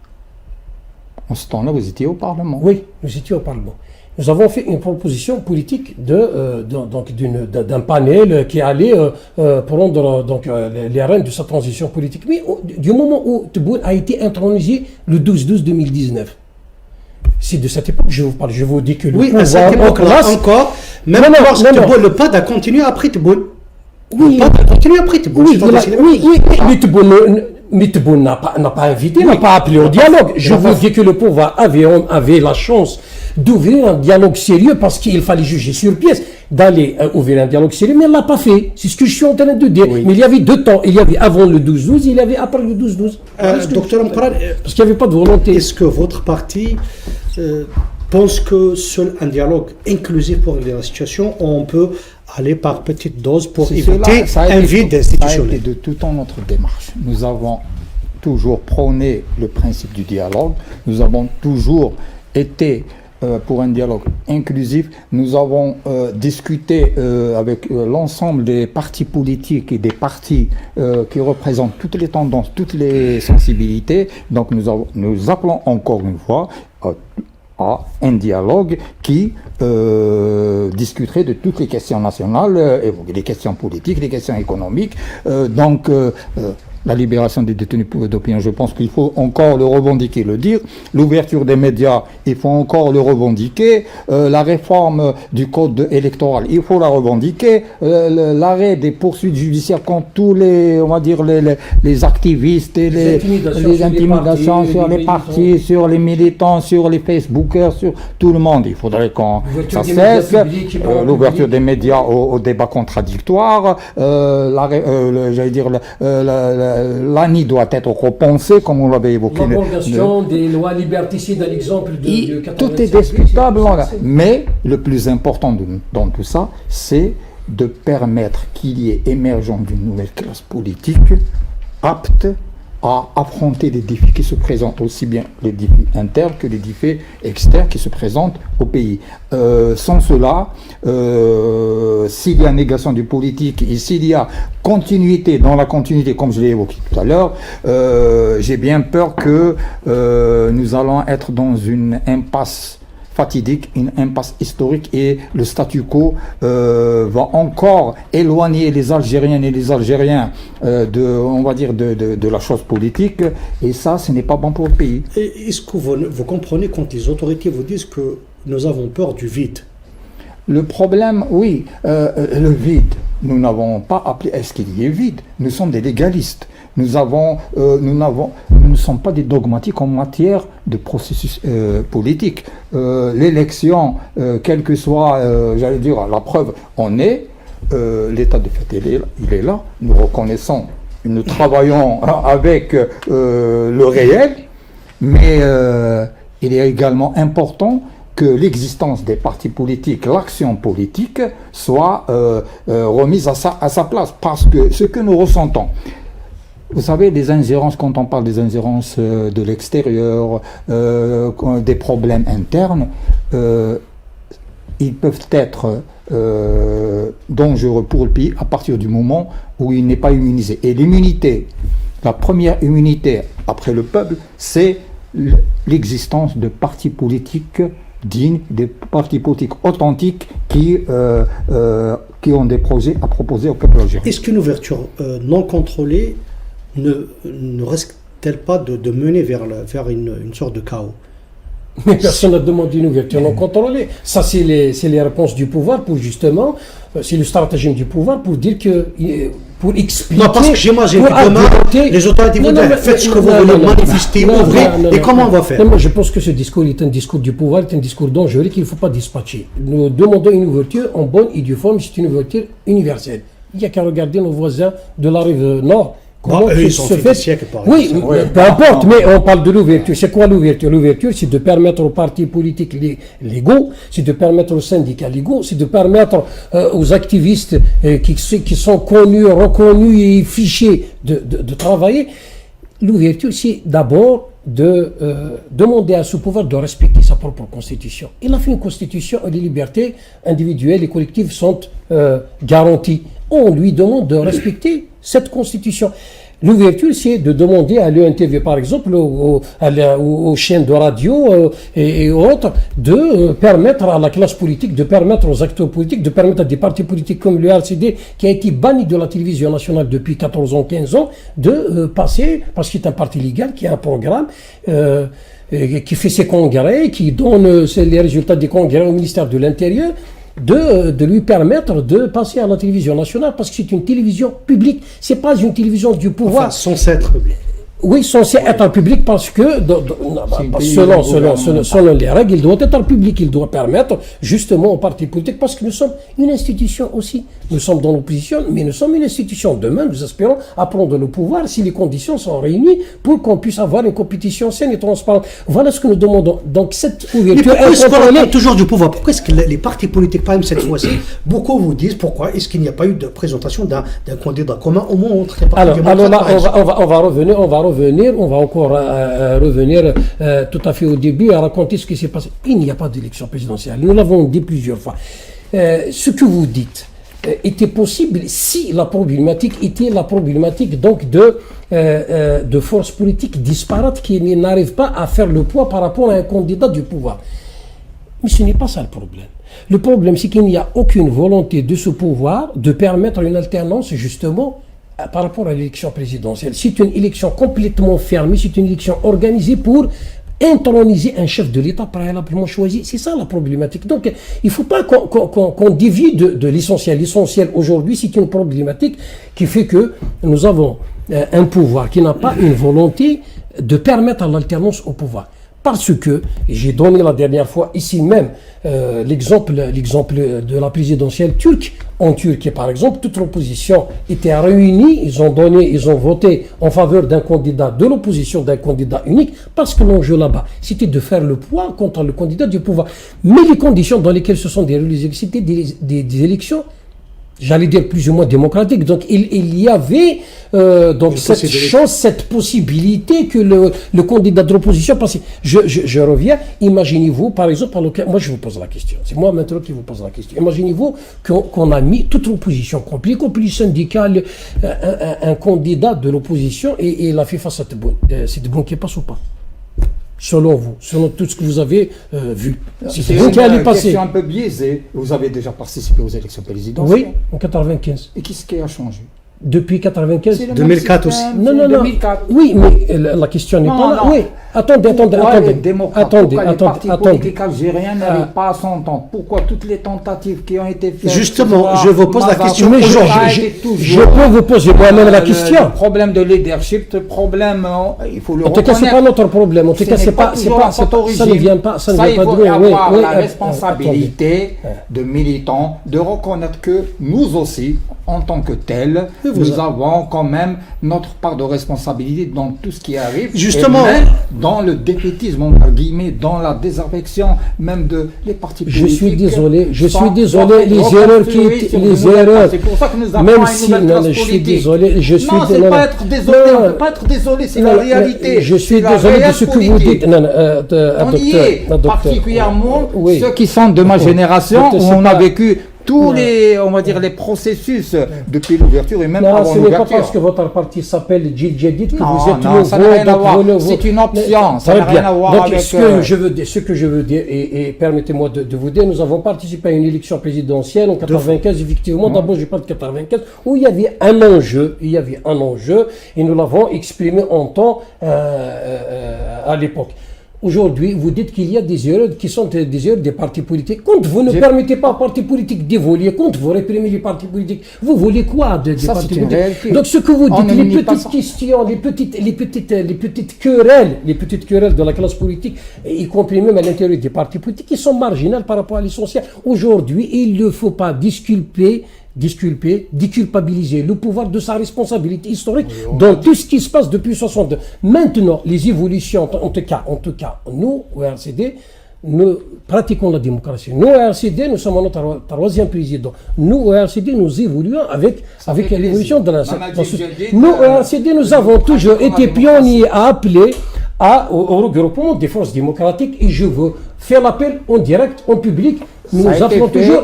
En ce temps-là, vous étiez au Parlement. Oui, nous étions au Parlement. Nous avons fait une proposition politique d'un panel qui allait prendre les rênes de sa transition politique. Mais du moment où Tebboune a été intronisé le 12-12-2019, c'est de cette époque que je vous parle. Je vous dis que le pouvoir à cette époque-là encore, même Tebboune, le PAD a continué après Tebboune. Oui, le PAD a continué après Tebboune. Mais Tebboune n'a pas invité, n'a pas appelé au dialogue. Je vous dis que le pouvoir avait la chance d'ouvrir un dialogue sérieux parce qu'il fallait juger sur pièce, d'aller ouvrir un dialogue sérieux, mais elle ne l'a pas fait. C'est ce que je suis en train de dire. Oui. Mais il y avait deux temps. Il y avait avant le 12-12, il y avait après le 12-12. Docteur Amkaran, parce qu'il n'y avait pas de volonté. Est-ce que votre parti pense que seul un dialogue inclusif pour régler la situation, on peut aller par petites doses pour éviter un vide institutionnel? Ça a été de tout temps notre démarche. Nous avons toujours prôné le principe du dialogue. Nous avons toujours été pour un dialogue inclusif. Nous avons discuté avec l'ensemble des partis politiques et des partis qui représentent toutes les tendances, toutes les sensibilités. Donc nous appelons encore une fois à un dialogue qui discuterait de toutes les questions nationales, les questions politiques, les questions économiques. La libération des détenus d'opinion, je pense qu'il faut encore le revendiquer, le dire. L'ouverture des médias, il faut encore le revendiquer. La réforme du code électoral, il faut la revendiquer. L'arrêt des poursuites judiciaires contre tous les, on va dire, les activistes et les intimidations sur les partis, sur les militants, sur les Facebookers, sur tout le monde. Il faudrait qu'on ça cesse. L'ouverture des médias au débat contradictoire. J'allais dire l'ANI doit être repensée, comme on l'avait évoqué. L'abrogation des lois liberticides, à l'exemple de 87. Tout est discutable. Mais le plus important dans tout ça, c'est de permettre qu'il y ait émergence d'une nouvelle classe politique apte à affronter les défis qui se présentent, aussi bien les défis internes que les défis externes qui se présentent au pays. Sans cela, s'il y a négation du politique et s'il y a continuité dans la continuité, comme je l'ai évoqué tout à l'heure, j'ai bien peur que nous allons être dans une impasse fatidique, une impasse historique, et le statu quo va encore éloigner les Algériennes et les Algériens de la chose politique, et ça, ce n'est pas bon pour le pays. Est-ce que vous comprenez quand les autorités vous disent que nous avons peur du vide? Le problème, oui, le vide, nous n'avons pas appelé est-ce qu'il y ait vide. Nous sommes des légalistes. Nous ne sommes pas des dogmatiques en matière de processus politique. L'élection, quelle que soit, j'allais dire, la preuve, l'état de fait, il est là. Nous reconnaissons, nous travaillons avec le réel, mais il est également important que l'existence des partis politiques, l'action politique, soit remise à sa place. Parce que ce que nous ressentons, vous savez, les ingérences, quand on parle des ingérences de l'extérieur, des problèmes internes, ils peuvent être dangereux pour le pays à partir du moment où il n'est pas immunisé. Et l'immunité, la première immunité après le peuple, c'est l'existence de partis politiques dignes, des partis politiques authentiques qui ont des projets à proposer au peuple algérien. Est-ce qu'une ouverture non contrôlée ne risque-t-elle pas de mener vers une sorte de chaos? Mais personne n'a demandé une ouverture non contrôlée. Ça, c'est les réponses du pouvoir pour justement, c'est le stratagème du pouvoir pour dire que pour expliquer. Non, parce que j'imagine que demain, les autorités vont dire faites ce que vous voulez, manifester, ouvrez, et comment on va faire? Moi, je pense que ce discours est un discours du pouvoir, est un discours dangereux qu'il ne faut pas dispatcher. Nous demandons une ouverture en bonne et due forme, c'est une ouverture universelle. Il n'y a qu'à regarder nos voisins de la rive nord. Comment ils sont fait des siècles, par oui, peu importe, mais on parle de l'ouverture. C'est quoi l'ouverture? L'ouverture, c'est de permettre aux partis politiques légaux, c'est de permettre aux syndicats légaux, c'est de permettre aux activistes qui sont connus, reconnus et fichés de travailler. L'ouverture, c'est d'abord de demander à ce pouvoir de respecter sa propre constitution. Il a fait une constitution où les libertés individuelles et collectives sont garanties. On lui demande de respecter cette constitution. L'ouverture, c'est de demander à l'ENTV, par exemple, aux chaînes de radio et autres, de permettre à la classe politique, de permettre aux acteurs politiques, de permettre à des partis politiques comme le RCD, qui a été banni de la télévision nationale depuis 14 ans, 15 ans, de passer, parce qu'il est un parti légal, qui a un programme, qui fait ses congrès, qui donne les résultats des congrès au ministère de l'Intérieur, de lui permettre de passer à la télévision nationale, parce que c'est une télévision publique, c'est pas une télévision du pouvoir. Enfin, censé être public. Oui, censé être public parce que, selon les règles, il doit être public, il doit permettre justement aux partis politiques, parce que nous sommes une institution aussi. Nous sommes dans l'opposition, mais nous sommes une institution. Demain, nous espérons prendre le pouvoir si les conditions sont réunies pour qu'on puisse avoir une compétition saine et transparente. Voilà ce que nous demandons. Donc, cette ouverture. Mais pourquoi est-ce qu'on parle toujours du pouvoir? Pourquoi est-ce que les partis politiques, par exemple cette fois-ci, beaucoup vous disent pourquoi est-ce qu'il n'y a pas eu de présentation d'un candidat commun au moins entre les partis démocrates? Alors là, on va revenir, on va encore revenir tout à fait au début à raconter ce qui s'est passé. Il n'y a pas d'élection présidentielle. Nous l'avons dit plusieurs fois. Ce que vous dites était possible si la problématique était la problématique donc de forces politiques disparates qui n'arrivent pas à faire le poids par rapport à un candidat du pouvoir. Mais ce n'est pas ça le problème. Le problème, c'est qu'il n'y a aucune volonté de ce pouvoir de permettre une alternance justement par rapport à l'élection présidentielle. C'est une élection complètement fermée, c'est une élection organisée pour introniser un chef de l'État préalablement choisi. C'est ça la problématique. Donc, il ne faut pas qu'on dévie de l'essentiel. L'essentiel aujourd'hui, c'est une problématique qui fait que nous avons un pouvoir qui n'a pas une volonté de permettre l'alternance au pouvoir. Parce que, j'ai donné la dernière fois ici même l'exemple de la présidentielle turque. En Turquie, par exemple, toute l'opposition était réunie, ils ont voté en faveur d'un candidat de l'opposition, d'un candidat unique, parce que l'enjeu là-bas, c'était de faire le poids contre le candidat du pouvoir. Mais les conditions dans lesquelles se sont déroulées, c'était des élections, j'allais dire plus ou moins démocratique. Donc il y avait donc cette chance, cette possibilité que le candidat de l'opposition passe. Je reviens, imaginez-vous par exemple, moi je vous pose la question, c'est moi maintenant qui vous pose la question. Imaginez-vous qu'on a mis toute l'opposition, compris syndicale, un candidat de l'opposition et il a fait face à cette bonne qui passe ou pas? Selon vous, selon tout ce que vous avez vu. C'est une question un peu biaisée. Vous avez déjà participé aux élections présidentielles? Oui, en 95. Et qu'est-ce qui a changé? Depuis 95? 2004 aussi. Non. 2004. Oui, mais la question n'est pas là. Oui. Attendez. Les partis politiques algériens n'arrivent pas à s'entendre. Pourquoi toutes les tentatives qui ont été faites? Justement, je vous pose la question. Mais je peux vous poser moi-même la question. Le problème de leadership, le problème, il faut le reconnaître. En tout cas, c'est pas notre problème. En tout cas, ça ne vient pas de nous. Il faut avoir la responsabilité de militants de reconnaître que nous aussi, en tant que tels, nous avons quand même notre part de responsabilité dans tout ce qui arrive. Justement, dans le défaitisme, entre guillemets, dans la désaffection même de les partis politiques. Je suis désolé, les erreurs. C'est pour ça que nous avons même une si, nouvelle classe je suis politique. désolé, Non, c'est pas être désolé, on ne peut pas être désolé, c'est la réalité. Je suis désolé de ce que vous dites. On y est, particulièrement ceux qui sont de ma génération, où on a vécu tous les, on va dire, les processus depuis l'ouverture et même avant l'ouverture. Ce n'est pas parce que votre parti s'appelle Djil Djedid que vous êtes nouveau. Ça n'a rien à voir. C'est une option. Ça n'a rien à voir avec... Ce que je veux dire, et permettez-moi de vous dire, nous avons participé à une élection présidentielle en 95, effectivement. D'abord, je parle de 95, où il y avait un enjeu, et nous l'avons exprimé en temps à l'époque. Aujourd'hui, vous dites qu'il y a des erreurs qui sont des erreurs des partis politiques. Quand vous ne permettez pas aux partis politiques d'évoluer, quand vous réprimez les partis politiques, vous voulez quoi des partis politiques? Donc ce que vous dites, les petites questions, les petites querelles de la classe politique, y compris même à l'intérieur des partis politiques, qui sont marginales par rapport à l'essentiel. Aujourd'hui, il ne faut pas déculpabiliser le pouvoir de sa responsabilité historique dans tout ce qui se passe depuis 62. Maintenant, les évolutions, en tout cas, nous, au RCD, nous pratiquons la démocratie. Nous, au RCD, nous sommes notre troisième président. Nous, au RCD, nous évoluons avec l'évolution de la société. Nous, au RCD, nous avons toujours été pionniers à appeler au regroupement des forces démocratiques, et je veux faire l'appel en direct, en public. Nous appelons toujours.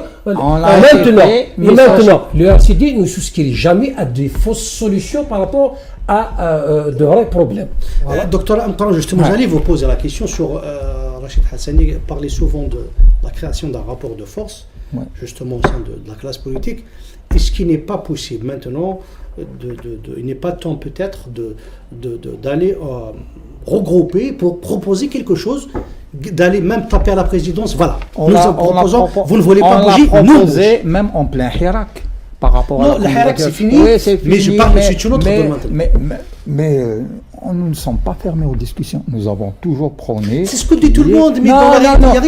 Maintenant, le RCD ne souscrit jamais à des fausses solutions par rapport à de vrais problèmes. Voilà. Docteur Amtan, justement, j'allais vous poser la question sur Rachid Hassani parlait souvent de la création d'un rapport de force, justement au sein de la classe politique. Est-ce qu'il n'est pas possible maintenant, il n'est pas temps peut-être d'aller regrouper pour proposer quelque chose, d'aller même taper à la présidence, voilà, vous ne voulez pas bouger, nous même en plein Hirak par rapport à la Hirak, c'est fini, mais je parle c'est une autre mais nous ne sommes pas fermés aux discussions, nous avons toujours prôné. C'est ce que dit tout le monde, mais non,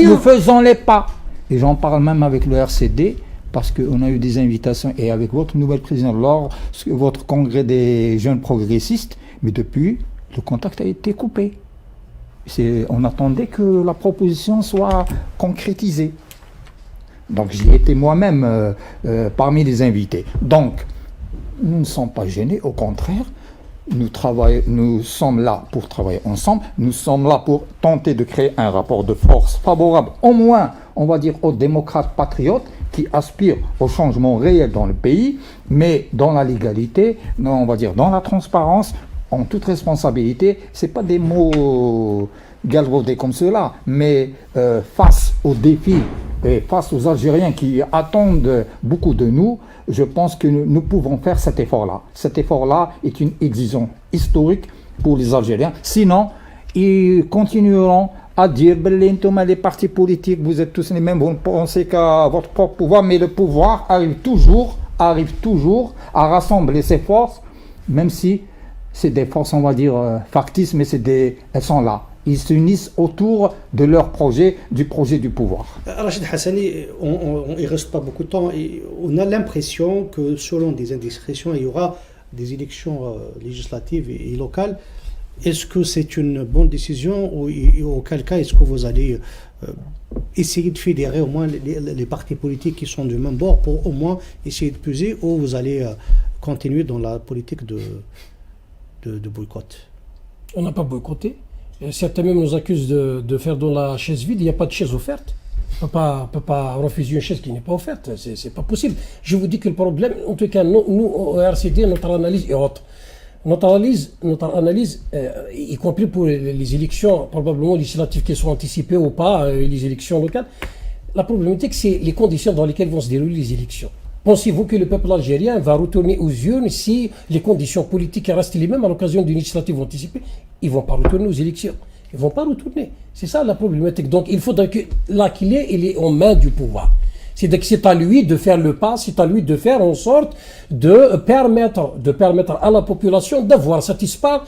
nous faisons les pas, et j'en parle même avec le RCD, parce qu'on a eu des invitations, et avec votre nouvelle présidente lors de votre congrès des jeunes progressistes, mais depuis, le contact a été coupé. On attendait que la proposition soit concrétisée. Donc j'y étais moi-même parmi les invités. Donc, nous ne sommes pas gênés, au contraire, nous sommes là pour travailler ensemble, nous sommes là pour tenter de créer un rapport de force favorable, au moins, on va dire, aux démocrates patriotes, qui aspirent au changement réel dans le pays, mais dans la légalité, on va dire dans la transparence, en toute responsabilité. C'est pas des mots galvaudés comme cela, mais face aux défis et face aux Algériens qui attendent beaucoup de nous, je pense que nous pouvons faire cet effort-là. Cet effort-là est une exigence historique pour les Algériens. Sinon, ils continueront à dire les partis politiques, vous êtes tous les mêmes, vous ne pensez qu'à votre propre pouvoir, mais le pouvoir arrive toujours à rassembler ses forces, même si c'est des forces, on va dire, factices, mais elles sont là. Ils s'unissent autour de leur projet, du projet du pouvoir. Rachid Hassani, il ne reste pas beaucoup de temps, et on a l'impression que selon des indiscrétions, il y aura des élections législatives et locales. Est-ce que c'est une bonne décision, ou auquel cas est-ce que vous allez essayer de fédérer au moins les partis politiques qui sont du même bord pour au moins essayer de peser, ou vous allez continuer dans la politique de boycott? On n'a pas boycotté. Certains même nous accusent de faire dans la chaise vide. Il n'y a pas de chaise offerte. On ne peut pas refuser une chaise qui n'est pas offerte. C'est pas possible. Je vous dis que le problème, en tout cas, nous au RCD, notre analyse est autre. Notre analyse, y compris pour les élections probablement législatives qui sont anticipées ou pas, les élections locales, la problématique, c'est les conditions dans lesquelles vont se dérouler les élections. Pensez-vous que le peuple algérien va retourner aux urnes si les conditions politiques restent les mêmes à l'occasion d'une législative anticipée? Ils ne vont pas retourner aux élections. Ils ne vont pas retourner. C'est ça la problématique. Donc il faudra que là qu'il est, il est en main du pouvoir. C'est à lui de faire le pas, c'est à lui de faire en sorte de permettre à la population d'avoir cet espoir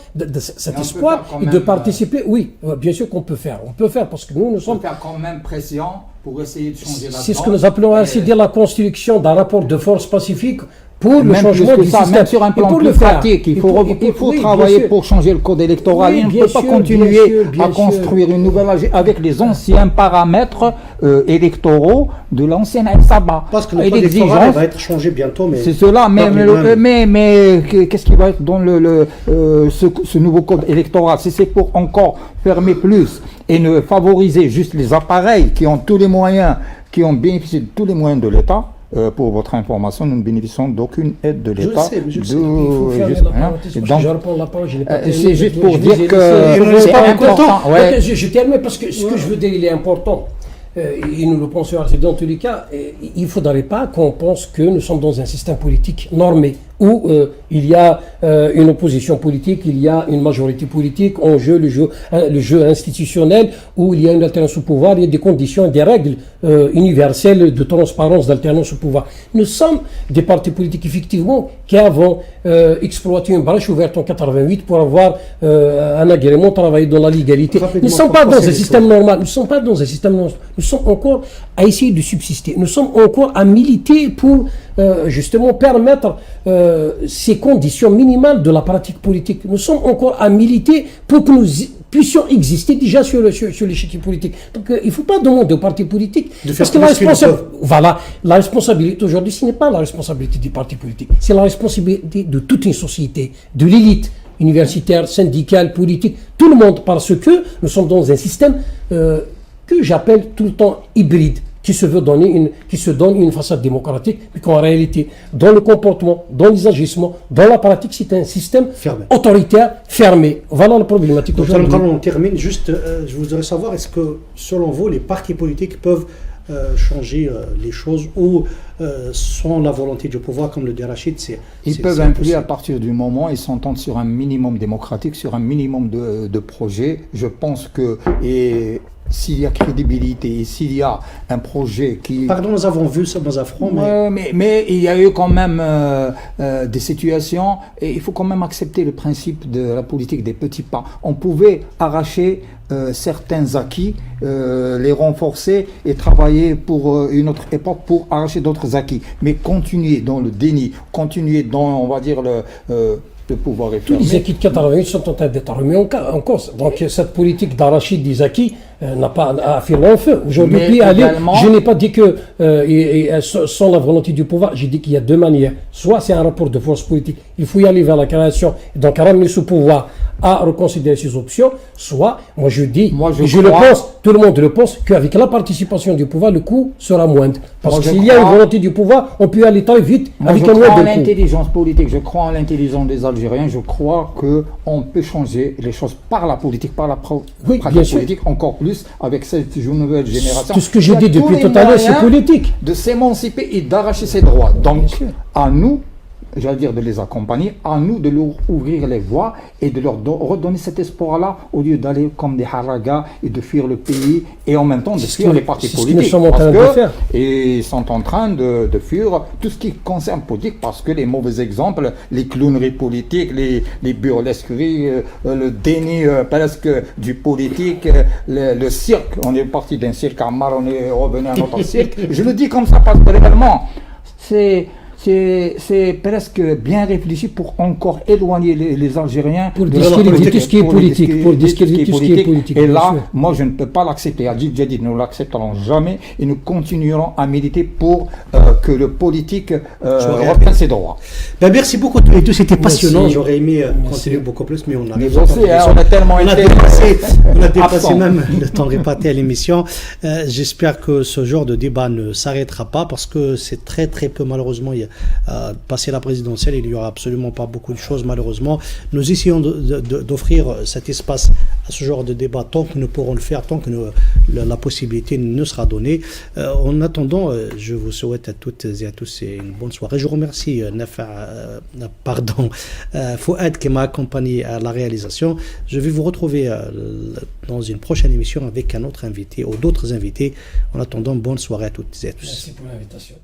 et de participer. Oui, bien sûr qu'on peut faire. On peut faire parce que nous sommes. On peut faire quand même pression pour essayer de changer la donne. C'est ce que nous appelons ainsi dire la construction d'un rapport de force pacifique pour le changement du système. Même sur un plan plus pratique, il faut travailler pour changer le code électoral. Oui, on ne peut pas continuer à construire une nouvelle avec les anciens paramètres électoraux de l'ancienne Saba. Parce que le code électoral va être changé bientôt. C'est cela, mais qu'est-ce qui va être dans ce nouveau code électoral? Si c'est pour encore fermer plus et ne favoriser juste les appareils qui ont tous les moyens, qui ont bénéficié de tous les moyens de l'État. Pour votre information, nous ne bénéficions d'aucune aide de l'État. Je sais. Il faut fermer la parenthèse, parce que je réponds la parole, je n'ai pas terminé. C'est juste pour dire que c'est important. Ouais. Je termine parce que ce que je veux dire, il est important. Et nous le pensons, c'est dans tous les cas, il ne faudrait pas qu'on pense que nous sommes dans un système politique normé. où il y a une opposition politique, il y a une majorité politique, en jeu le jeu institutionnel, où il y a une alternance au pouvoir, il y a des conditions, des règles universelles de transparence, d'alternance au pouvoir. Nous sommes des partis politiques, effectivement, qui avons exploité une brèche ouverte en 88 pour avoir un agrément, travailler dans la légalité. Nous ne sommes pas dans un système normal, nous ne sommes pas dans un système normal, nous sommes encore à essayer de subsister, nous sommes encore à militer pour justement permettre ces conditions minimales de la pratique politique. Nous sommes encore à militer pour que nous puissions exister déjà sur l'échiquier politique. Donc il ne faut pas demander aux partis politiques, parce que la responsabilité aujourd'hui, ce n'est pas la responsabilité des partis politiques, c'est la responsabilité de toute une société, de l'élite universitaire, syndicale, politique, tout le monde, parce que nous sommes dans un système que j'appelle tout le temps hybride, qui se donne une façade démocratique, mais qu'en réalité, dans le comportement, dans les agissements, dans la pratique, c'est un système autoritaire, fermé. Voilà la problématique aujourd'hui. Quand on termine, juste, je voudrais savoir, est-ce que, selon vous, les partis politiques peuvent changer les choses ou sans la volonté du pouvoir, comme le dit Rachid, ils peuvent influer à partir du moment où ils s'entendent sur un minimum démocratique, sur un minimum de projets. Je pense que... s'il y a crédibilité et s'il y a un projet qui... Pardon, nous avons vu ça dans un front, mais il y a eu quand même des situations, et il faut quand même accepter le principe de la politique des petits pas. On pouvait arracher certains acquis, les renforcer et travailler pour une autre époque pour arracher d'autres acquis. Mais continuer dans le déni, continuer dans, on va dire, le pouvoir est fermé. Tous les acquis de 88 sont en train d'être remis en cause. Donc cette politique d'arracher des acquis n'a pas affirmé un feu. Aujourd'hui, je n'ai pas dit que sans la volonté du pouvoir, j'ai dit qu'il y a deux manières. Soit c'est un rapport de force politique, il faut y aller vers la création, et donc ramener ce pouvoir à reconsidérer ses options, soit, moi je dis, le pense, tout le monde le pense, qu'avec la participation du pouvoir, le coût sera moindre. Parce que s'il y a une volonté du pouvoir, on peut aller très vite avec un moindre coût. Je crois en l'intelligence politique, je crois en l'intelligence des Algériens, je crois qu'on peut changer les choses par la politique, par la pratique politique, encore plus avec cette nouvelle génération. Tout ce que j'ai dit depuis tout à l'heure, c'est politique. De s'émanciper et d'arracher ses droits. Donc, à nous, j'allais dire de les accompagner, à nous de leur ouvrir les voies et de leur redonner cet espoir-là au lieu d'aller comme des haragas et de fuir le pays et en même temps de fuir les partis politiques. Ils sont en train de fuir tout ce qui concerne politique parce que les mauvais exemples, les clowneries politiques, les burlesqueries, le déni presque du politique, le cirque, on est parti d'un cirque à Mar, on est revenu à un autre cirque. Je le dis comme ça parce que réellement, c'est presque bien réfléchi pour encore éloigner les Algériens pour discréditer tout ce qui est politique. Pour discréditer tout ce qui est politique. Et là, moi, je ne peux pas l'accepter. Adil Djadid, nous ne l'accepterons jamais et nous continuerons à militer pour que le politique reprenne ses droits. Ben, merci beaucoup tous les deux, c'était passionnant. J'aurais aimé continuer beaucoup plus, mais on a on a tellement on a dépassé même le temps réparti à l'émission. J'espère que ce genre de débat ne s'arrêtera pas parce que c'est très très peu malheureusement. Passer la présidentielle, il n'y aura absolument pas beaucoup de choses malheureusement. Nous essayons d'offrir cet espace à ce genre de débat tant que nous pourrons le faire, tant que la possibilité nous sera donnée. En attendant, je vous souhaite à toutes et à tous une bonne soirée. Je remercie Fouad qui m'a accompagné à la réalisation. Je vais vous retrouver dans une prochaine émission avec un autre invité ou d'autres invités. En attendant, bonne soirée à toutes et à tous. Merci pour l'invitation.